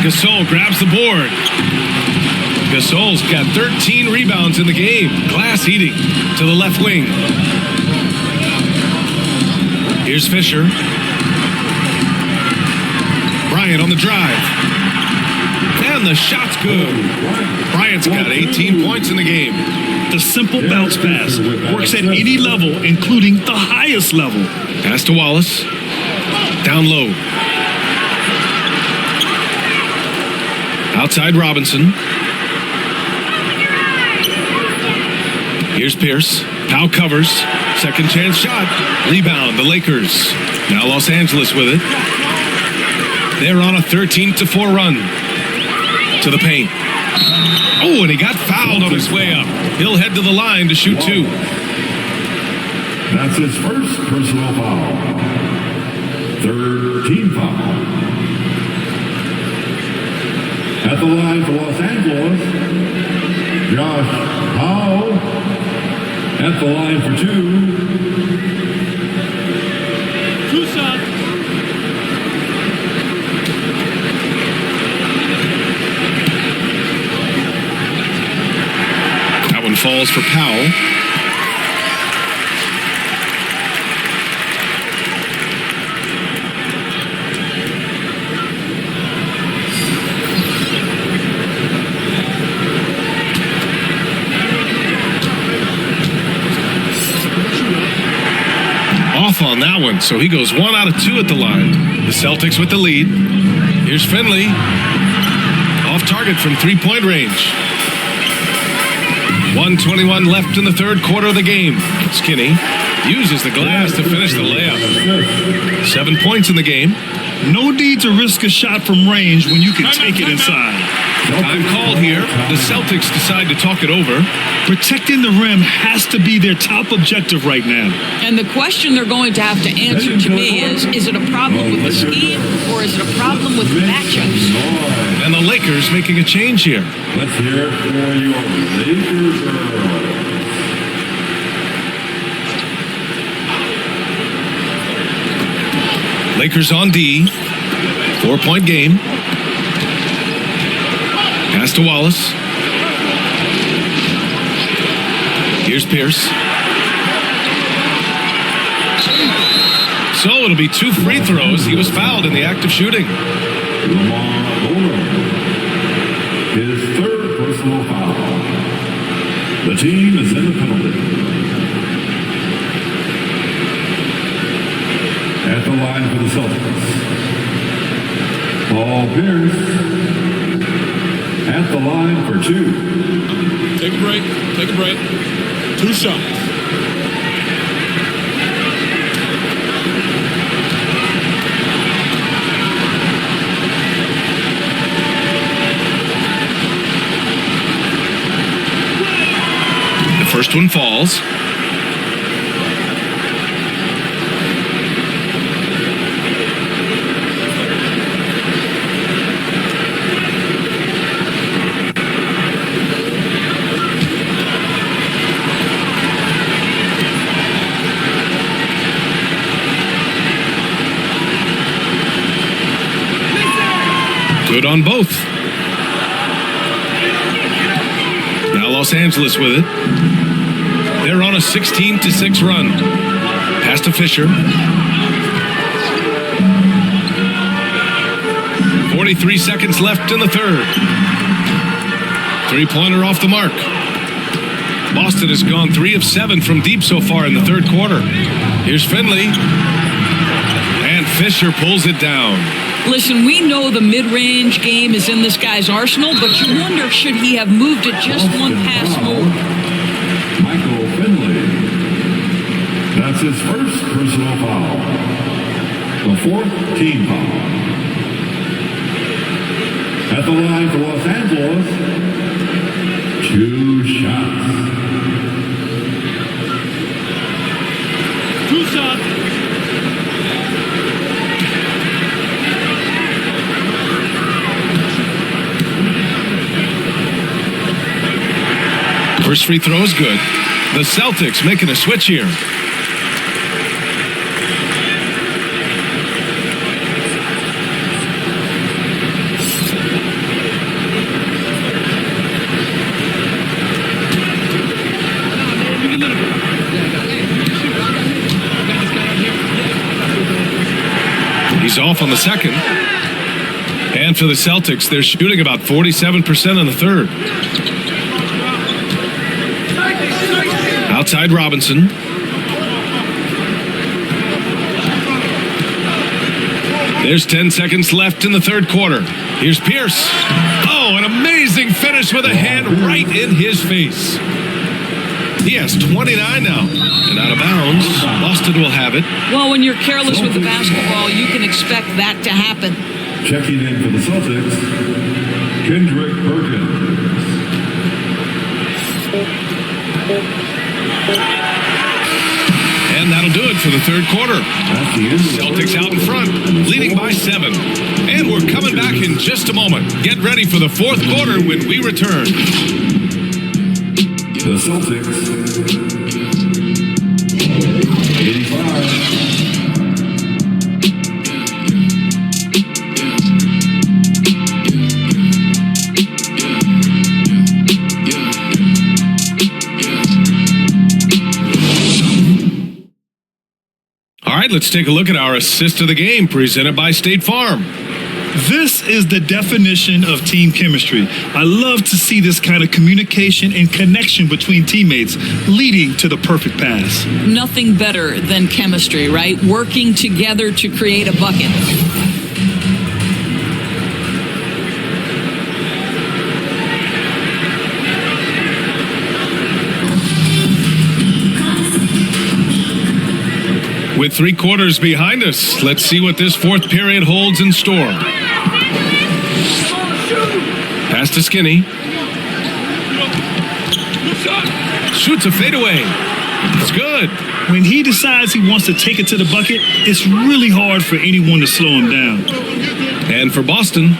Gasol grabs the board. Gasol's got 13 rebounds in the game. Glass eating to the left wing. Here's Fisher. Bryant on the drive. And the shot's good. Bryant's got 18 points in the game. The simple bounce pass works at any level, including the highest level. Pass to Wallace. Down low. Outside Robinson. Here's Pierce. Powell covers. Second chance shot. Rebound, the Lakers. Now Los Angeles with it. They're on a 13-4 run. To the paint. Oh, and he got fouled on his way up. He'll head to the line to shoot 2. That's his first personal foul. Third team foul. At the line for Los Angeles, Josh Powell. At the line for 2. 2 shots. That one falls for Powell. On that one, so he goes 1 out of 2 at the line. The Celtics with the lead. Here's Finley. Off target from 3-point range. 1:21 left in the third quarter of the game. Skinny uses the glass to finish the layup. 7 points in the game. No need to risk a shot from range when you can take it inside. Time called here. The Celtics decide to talk it over. Protecting the rim has to be their top objective right now. And the question they're going to have to answer to me is it a problem with the scheme or is it a problem with the matchups? And the Lakers making a change here. Let's hear it for your Lakers girls. Lakers on D. 4-point game. Pass to Wallace. Here's Pierce. So it'll be 2 free throws. He was fouled in the act of shooting. His third personal foul. The team is in the penalty. At the line for the Celtics, Paul Pierce. At the line for 2. Take a break. Take a break. 2 shots. The first one falls. Good on both. Now Los Angeles with it. They're on a on a 16-6 run. Pass to Fisher. 43 seconds left in the third. Three-pointer off the mark. Boston has gone 3 of 7 from deep so far in the third quarter. Here's Finley. And Fisher pulls it down. Listen, we know the mid-range game is in this guy's arsenal, but you wonder, should he have moved it just one pass more? Michael Finley. That's his first personal foul. The 4th team foul. At the line for Los Angeles, 2 shots. 2 shots. First free throw is good. The Celtics making a switch here. He's off on the second. And for the Celtics, they're shooting about 47% in the third. Outside Robinson. There's 10 seconds left in the third quarter. Here's Pierce. Oh, an amazing finish with a hand right in his face. He has 29 now. And out of bounds, Boston will have it. Well, when you're careless with the basketball, you can expect that to happen. Checking in for the Celtics, Kendrick Perkins. And that'll do it for the third quarter. Celtics out in front, leading by 7. And we're coming back in just a moment. Get ready for the fourth quarter when we return. The Celtics, 85. All right, let's take a look at our assist of the game presented by State Farm. This is the definition of team chemistry. I love to see this kind of communication and connection between teammates leading to the perfect pass. Nothing better than chemistry, right? Working together to create a bucket. With 3 quarters behind us, let's see what this fourth period holds in store. Pass to Skinny. Shoots a fadeaway. It's good. When he decides he wants to take it to the bucket, it's really hard for anyone to slow him down. And for Boston,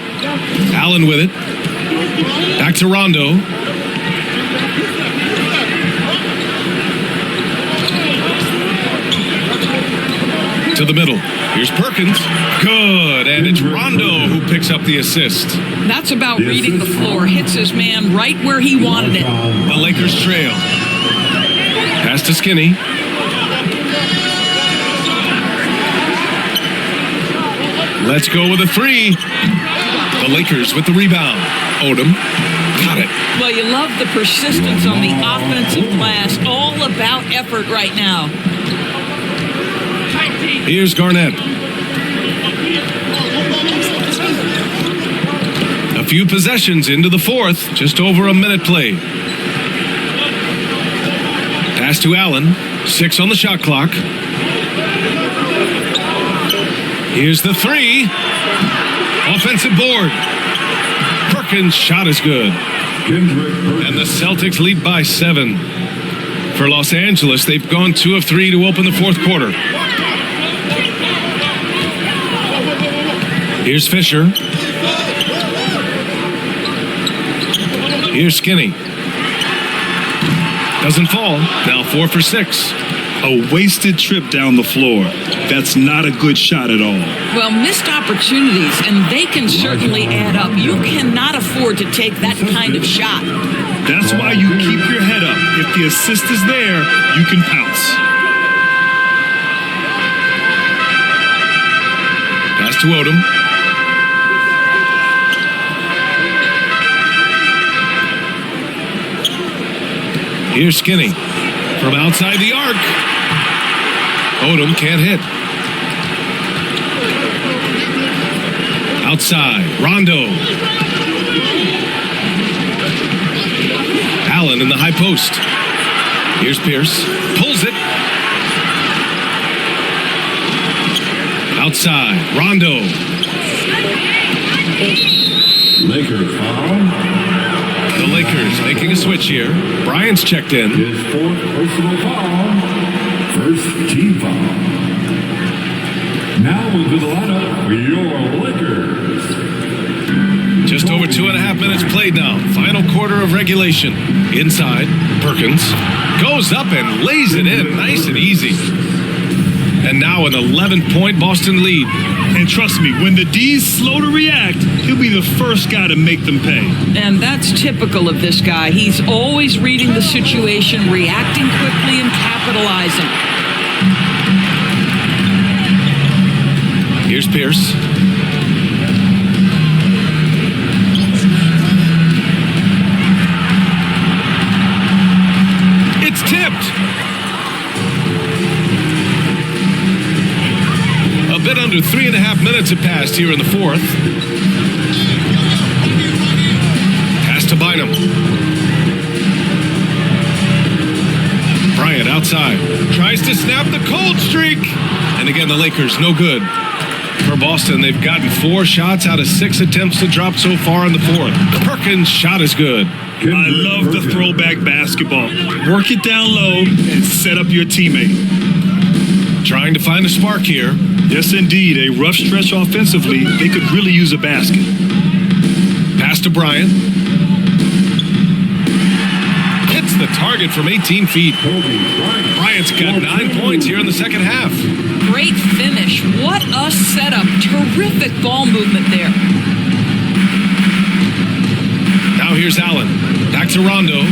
Allen with it. Back to Rondo. To the middle. Here's Perkins. Good. And it's Rondo who picks up the assist. That's about reading the floor. Hits his man right where he wanted it. The Lakers trail. Pass to Skinny. Let's go with a 3. The Lakers with the rebound. Odom. Got it. Well, you love the persistence on the offensive glass. All about effort right now. Here's Garnett. A few possessions into the fourth, just over a minute played. Pass to Allen, 6 on the shot clock. Here's the 3. Offensive board. Perkins' shot is good. And the Celtics lead by 7. For Los Angeles, they've gone 2 of 3 to open the fourth quarter. Here's Fisher. Here's Skinny. Doesn't fall. Now 4 for 6. A wasted trip down the floor. That's not a good shot at all. Well, missed opportunities, and they can certainly add up. You cannot afford to take that kind of shot. That's why you keep your head up. If the assist is there, you can pounce. Pass to Odom. Here's Skinny from outside the arc. Odom can't hit. Outside, Rondo. Allen in the high post. Here's Pierce. Pulls it. Outside, Rondo. Lakers foul. The Lakers making a switch here. Bryant's checked in. His fourth personal foul. First team foul. Now into the lineup for your Lakers. Just over 2.5 minutes played now. Final quarter of regulation. Inside, Perkins goes up and lays it in. Nice and easy. And now an 11-point Boston lead. And trust me, when the D's slow to react, he'll be the first guy to make them pay. And that's typical of this guy. He's always reading the situation, reacting quickly, and capitalizing. Here's Pierce. It's tipped. A bit under 3.5 minutes have passed here in the fourth. Pass to Bynum. Bryant outside. Tries to snap the cold streak. And again, the Lakers, no good. For Boston, they've gotten 4 shots out of 6 attempts to drop so far in the fourth. Perkins' shot is good. I love the throwback basketball. Work it down low and set up your teammate. Trying to find a spark here. Yes, indeed. A rough stretch offensively. They could really use a basket. Pass to Bryant. Hits the target from 18 feet. Bryant's got 9 points here in the second half. Great finish. What a setup. Terrific ball movement there. Now here's Allen. Back to Rondo.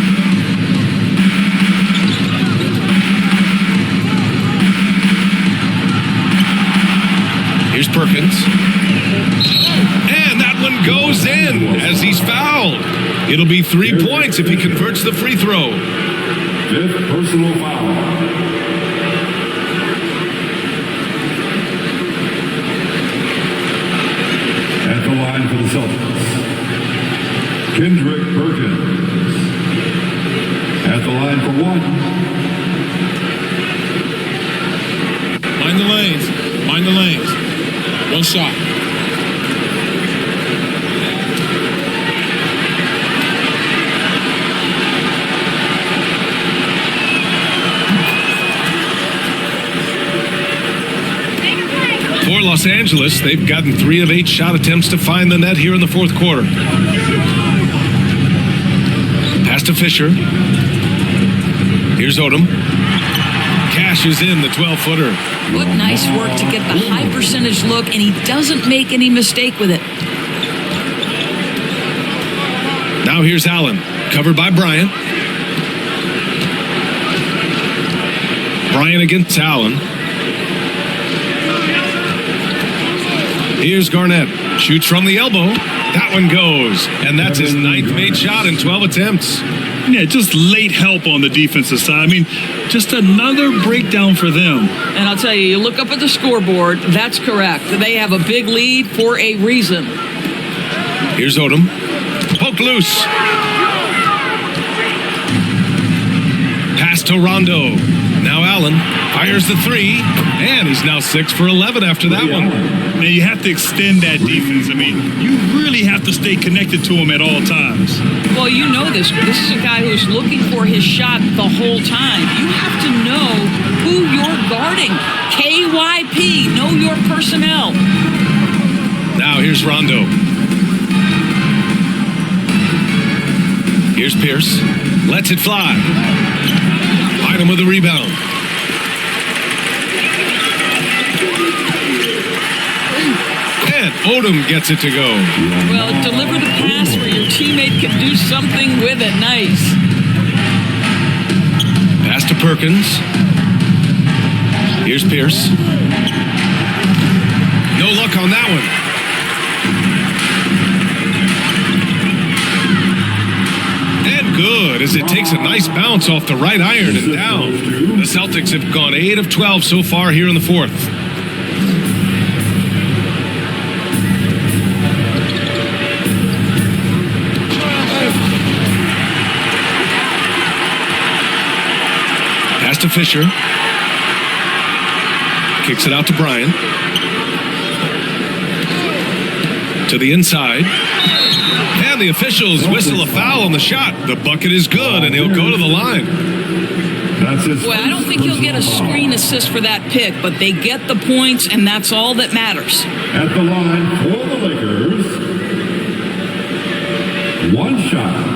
Here's Perkins. And that one goes in as he's fouled. It'll be 3 points if he converts the free throw. 5th personal foul. At the line for the Celtics, Kendrick Perkins. At the line for 1. Mind the lanes. Mind the lanes. One shot. For Los Angeles, they've gotten 3 of 8 shot attempts to find the net here in the fourth quarter. Pass to Fisher. Here's Odom. Cashes in the 12-footer. What nice work to get the high percentage look, and he doesn't make any mistake with it. Now here's Allen, covered by Bryant. Bryant against Allen. Here's Garnett, shoots from the elbow. That one goes, and that's his 9th made shot in 12 attempts. Yeah, just late help on the defensive side. I mean, just another breakdown for them. And I'll tell you, you look up at the scoreboard, that's correct. They have a big lead for a reason. Here's Odom. Poke loose. Pass to Rondo. Now Allen fires the 3, and he's now 6 for 11 after that one. Now you have to extend that defense. I mean, you really have to stay connected to him at all times. Well, you know this. This is a guy who's looking for his shot the whole time. You have to know who you're guarding. KYP, know your personnel. Now here's Rondo. Here's Pierce. Lets it fly. Bynum with a rebound. And Odom gets it to go. Well, deliver the pass where your teammate can do something with it. Nice. Perkins. Here's Pierce. No luck on that one. And good, as it takes a nice bounce off the right iron and down. The Celtics have gone 8 of 12 so far here in the fourth. Pass to Fisher. Kicks it out to Bryant. To the inside. And the officials whistle a foul on the shot. The bucket is good, and he'll go to the line. Well, I don't think he'll get a screen assist for that pick, but they get the points, and that's all that matters. At the line for the Lakers, one shot.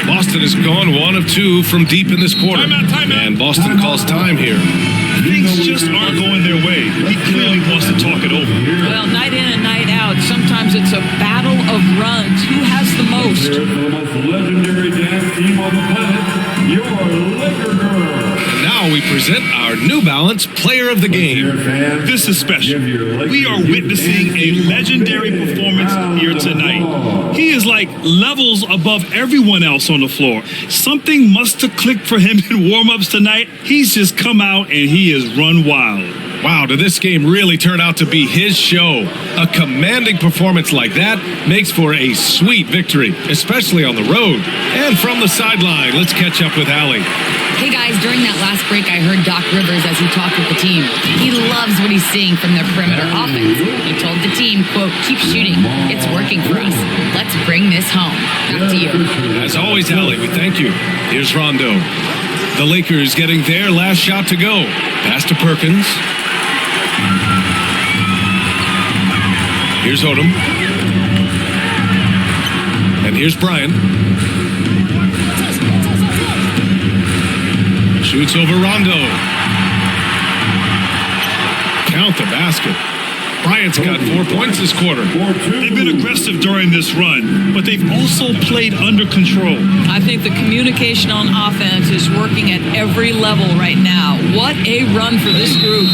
Boston has gone 1 of 2 from deep in this quarter. And Boston calls time here. Things just aren't going their way. He clearly wants to talk it over. Well, night in and night out, sometimes it's a battle of runs. Who has the most? Here's the most legendary dance team on the planet, your Laker girl. Now we present our New Balance Player of the Game. This is special. We are witnessing a legendary performance here tonight. He is like levels above everyone else on the floor. Something must have clicked for him in warm-ups tonight. He's just come out and he has run wild. Wow, did this game really turn out to be his show? A commanding performance like that makes for a sweet victory, especially on the road. And from the sideline, let's catch up with Allie. Hey guys, during that last break, I heard Doc Rivers as he talked with the team. He loves what he's seeing from their perimeter offense. He told the team, quote, keep shooting. It's working for us. Let's bring this home. Back to you. As always, Allie, we thank you. Here's Rondo. The Lakers getting their last shot to go. Pass to Perkins. Here's Odom. And here's Bryant. Shoots over Rondo. Count the basket. Bryant's got 4 points this quarter. They've been aggressive during this run, but they've also played under control. I think the communication on offense is working at every level right now. What a run for this group.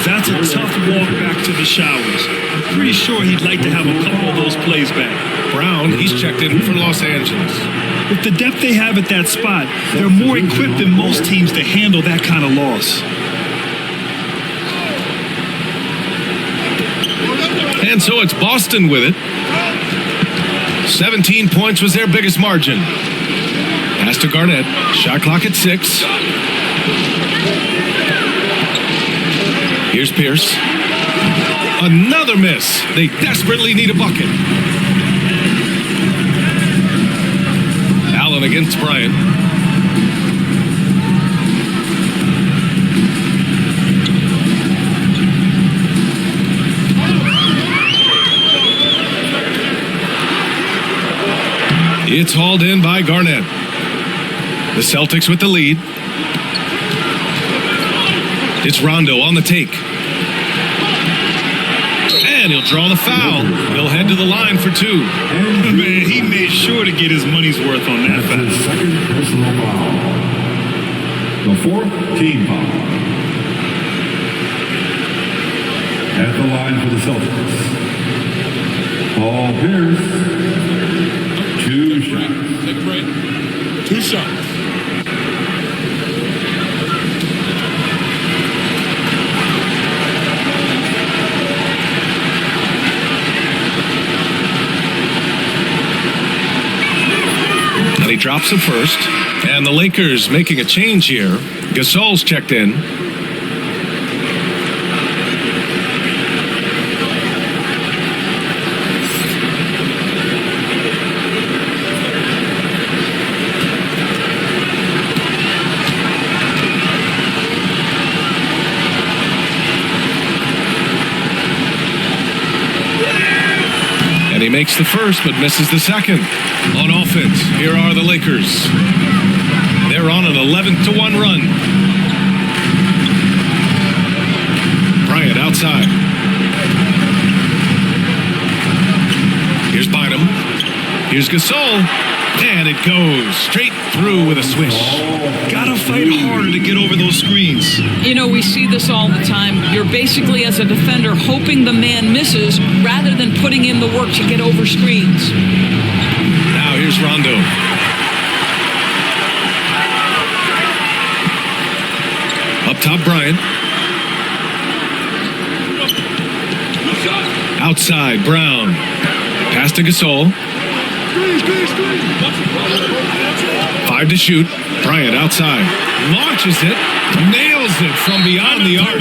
That's a tough walk back to the showers. I'm pretty sure he'd like to have a couple of those plays back. Brown, he's checked in for Los Angeles. With the depth they have at that spot, they're more equipped than most teams to handle that kind of loss. And so it's Boston with it. 17 points was their biggest margin. Pass to Garnett. Shot clock at 6. Here's Pierce. Another miss. They desperately need a bucket. Allen against Bryant. It's hauled in by Garnett. The Celtics with the lead. It's Rondo on the take. And he'll draw the foul. He'll head to the line for 2. Man, he made sure to get his money's worth on that foul. His second personal foul. The 4th team foul. At the line for the Celtics, Paul Pierce. 2 shots. Take a break. 2 shots. And he drops the first. And the Lakers making a change here. Gasol's checked in. And he makes the first, but misses the second. On offense, here are the Lakers. They're on an 11-1 run. Bryant outside. Here's Bynum. Here's Gasol. And it goes straight through with a swish. Gotta fight harder to get over those screens. You know, we see this all the time. You're basically, as a defender, hoping the man misses rather than putting in the work to get over screens. Now here's Rondo. Up top, Bryant. Outside, Brown. Pass to Gasol. 5 to shoot. Bryant outside. Launches it. Nails it from beyond the arc.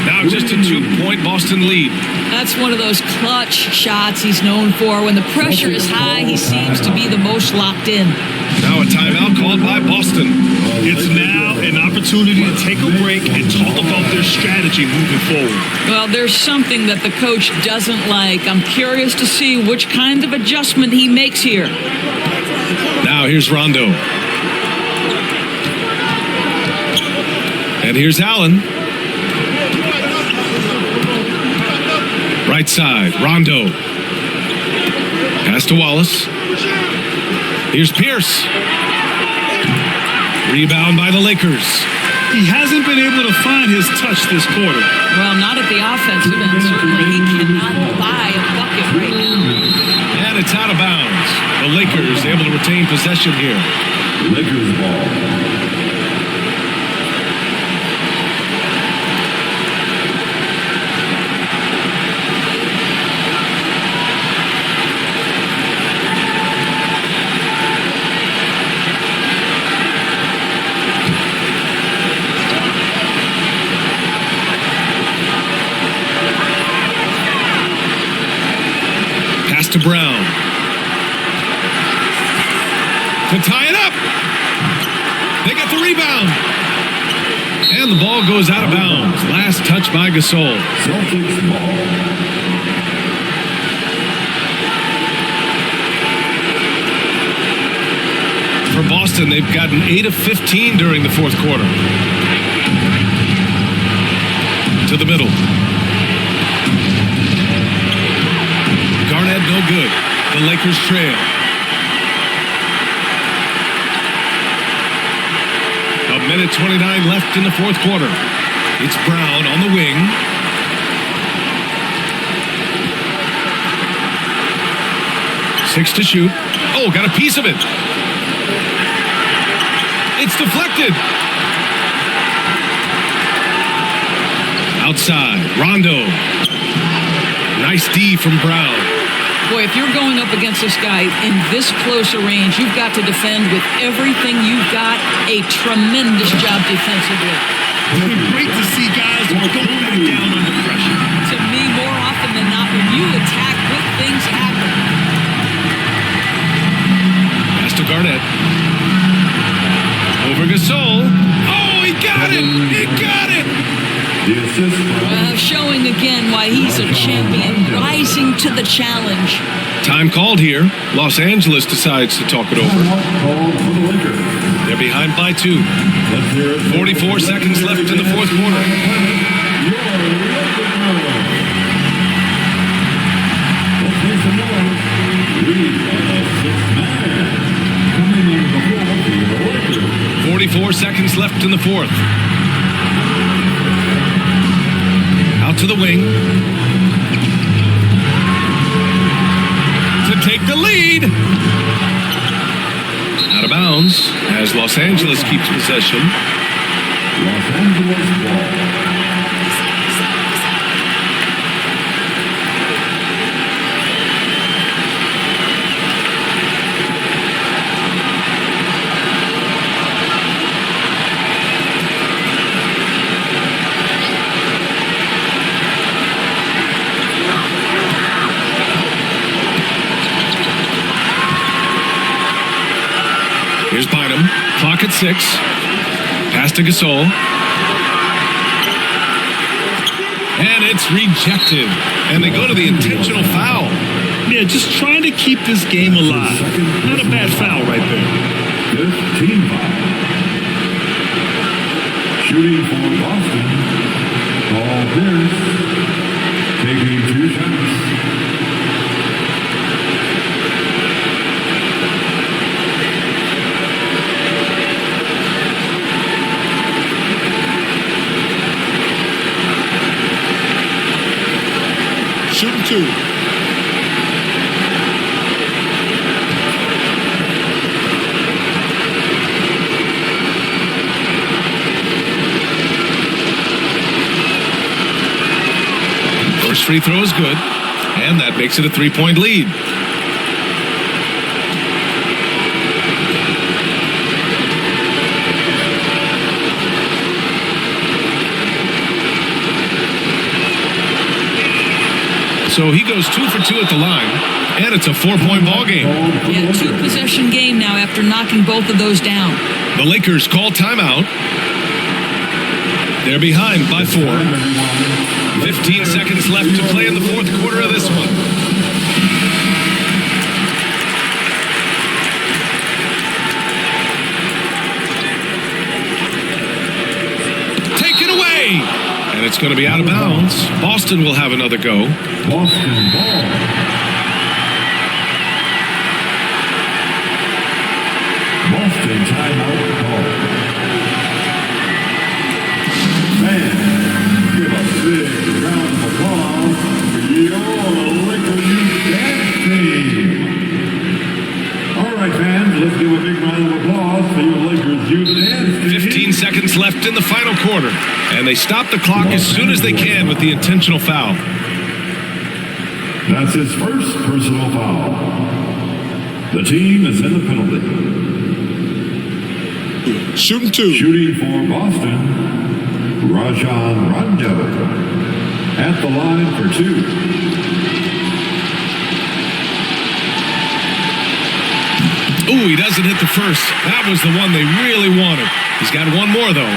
Now just a 2-point Boston lead. That's one of those clutch shots he's known for. When the pressure is high, he seems to be the most locked in. Now a timeout called by Boston. It's now an opportunity to take a break and talk about their strategy moving forward. Well, there's something that the coach doesn't like. I'm curious to see which kind of adjustment he makes here. Now here's Rondo. And here's Allen. Right side, Rondo. Pass to Wallace. Here's Pierce. Rebound by the Lakers. He hasn't been able to find his touch this quarter. Well, not at the offensive end. Certainly he cannot buy a bucket right now. And it's out of bounds. The Lakers able to retain possession here. Lakers ball. To Brown. To tie it up. They get the rebound. And the ball goes out of bounds. Last touch by Gasol. Celtics ball. For Boston, they've gotten 8 of 15 during the fourth quarter. To the middle. Garnett no good. The Lakers trail. A minute 29 left in the fourth quarter. It's Brown on the wing. Six to shoot. Oh, got a piece of it. It's deflected. Outside, Rondo. Nice D from Brown. Boy, if you're going up against this guy in this close a range, you've got to defend with everything you've got. A tremendous job defensively. It's great to see guys who don't back down under pressure. To me, more often than not, when you attack, good things happen. Pass to Garnett. Over Gasol. Oh, he got it! He got it! Showing again why he's a champion, rising to the challenge. Time called here. Los Angeles decides to talk it over. They're behind by 2. 44 seconds left in the fourth quarter. Coming 44 seconds left in the fourth. Out to the wing. To take the lead. Out of bounds as Los Angeles keeps possession. Los Angeles ball. Here's Bynum. Clock at 6. Pass to Gasol. And it's rejected. And they go to the intentional foul. Yeah, just trying to keep this game alive. Not a bad foul right there. Fifth team foul. Shooting for Boston, Paul Pierce, taking 2 shots. Shooting 2. First free throw is good, and that makes it a 3-point lead. So he goes 2 for 2 at the line, and it's a 4-point ball game. Yeah, 2-possession game now after knocking both of those down. The Lakers call timeout. They're behind by 4. 15 seconds left to play in the fourth quarter of this one. Take it away! And it's going to be out of bounds. Boston will have another go. Boston ball. Boston timeout call. Man, give a big round of applause for your Lakers youth dance team. All right, fans, let's give a big round of applause for your Lakers youth dance team. 15 seconds left in the final quarter, and they stop the clock as soon as they can with the intentional foul. That's his first personal foul. The team is in the penalty. Shooting 2. Shooting for Boston, Rajon Rondo. At the line for 2. Ooh, he doesn't hit the first. That was the one they really wanted. He's got one more, though.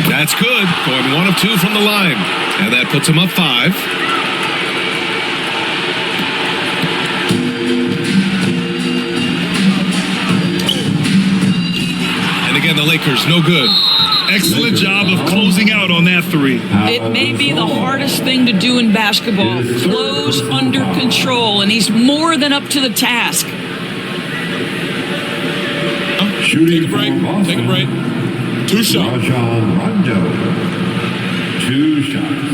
That's good. Going 1 of 2 from the line. And that puts him up 5. And again, the Lakers, no good. Excellent job of closing out on that 3. It may be the hardest thing to do in basketball. Close under control, and he's more than up to the task. Shooting Take a break. for Boston, Take a break. 2 shots. Rajon Rondo. 2 shots.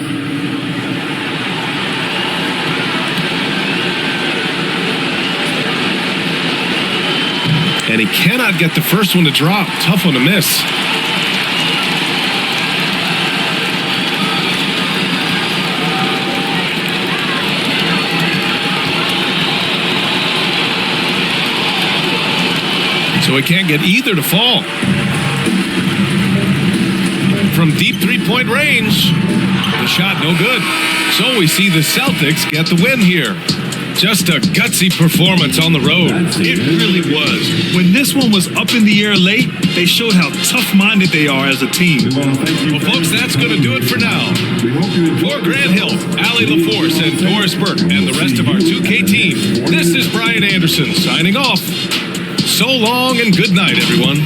And he cannot get the first one to drop. Tough one to miss. So he can't get either to fall. From deep 3-point range, the shot no good. So we see the Celtics get the win here. Just a gutsy performance on the road. It really was. When this one was up in the air late, they showed how tough-minded they are as a team. Well, folks, that's going to do it for now. For Grant Hill, Allie LaForce, and Doris Burke, and the rest of our 2K team, this is Brian Anderson signing off. So long and good night, everyone.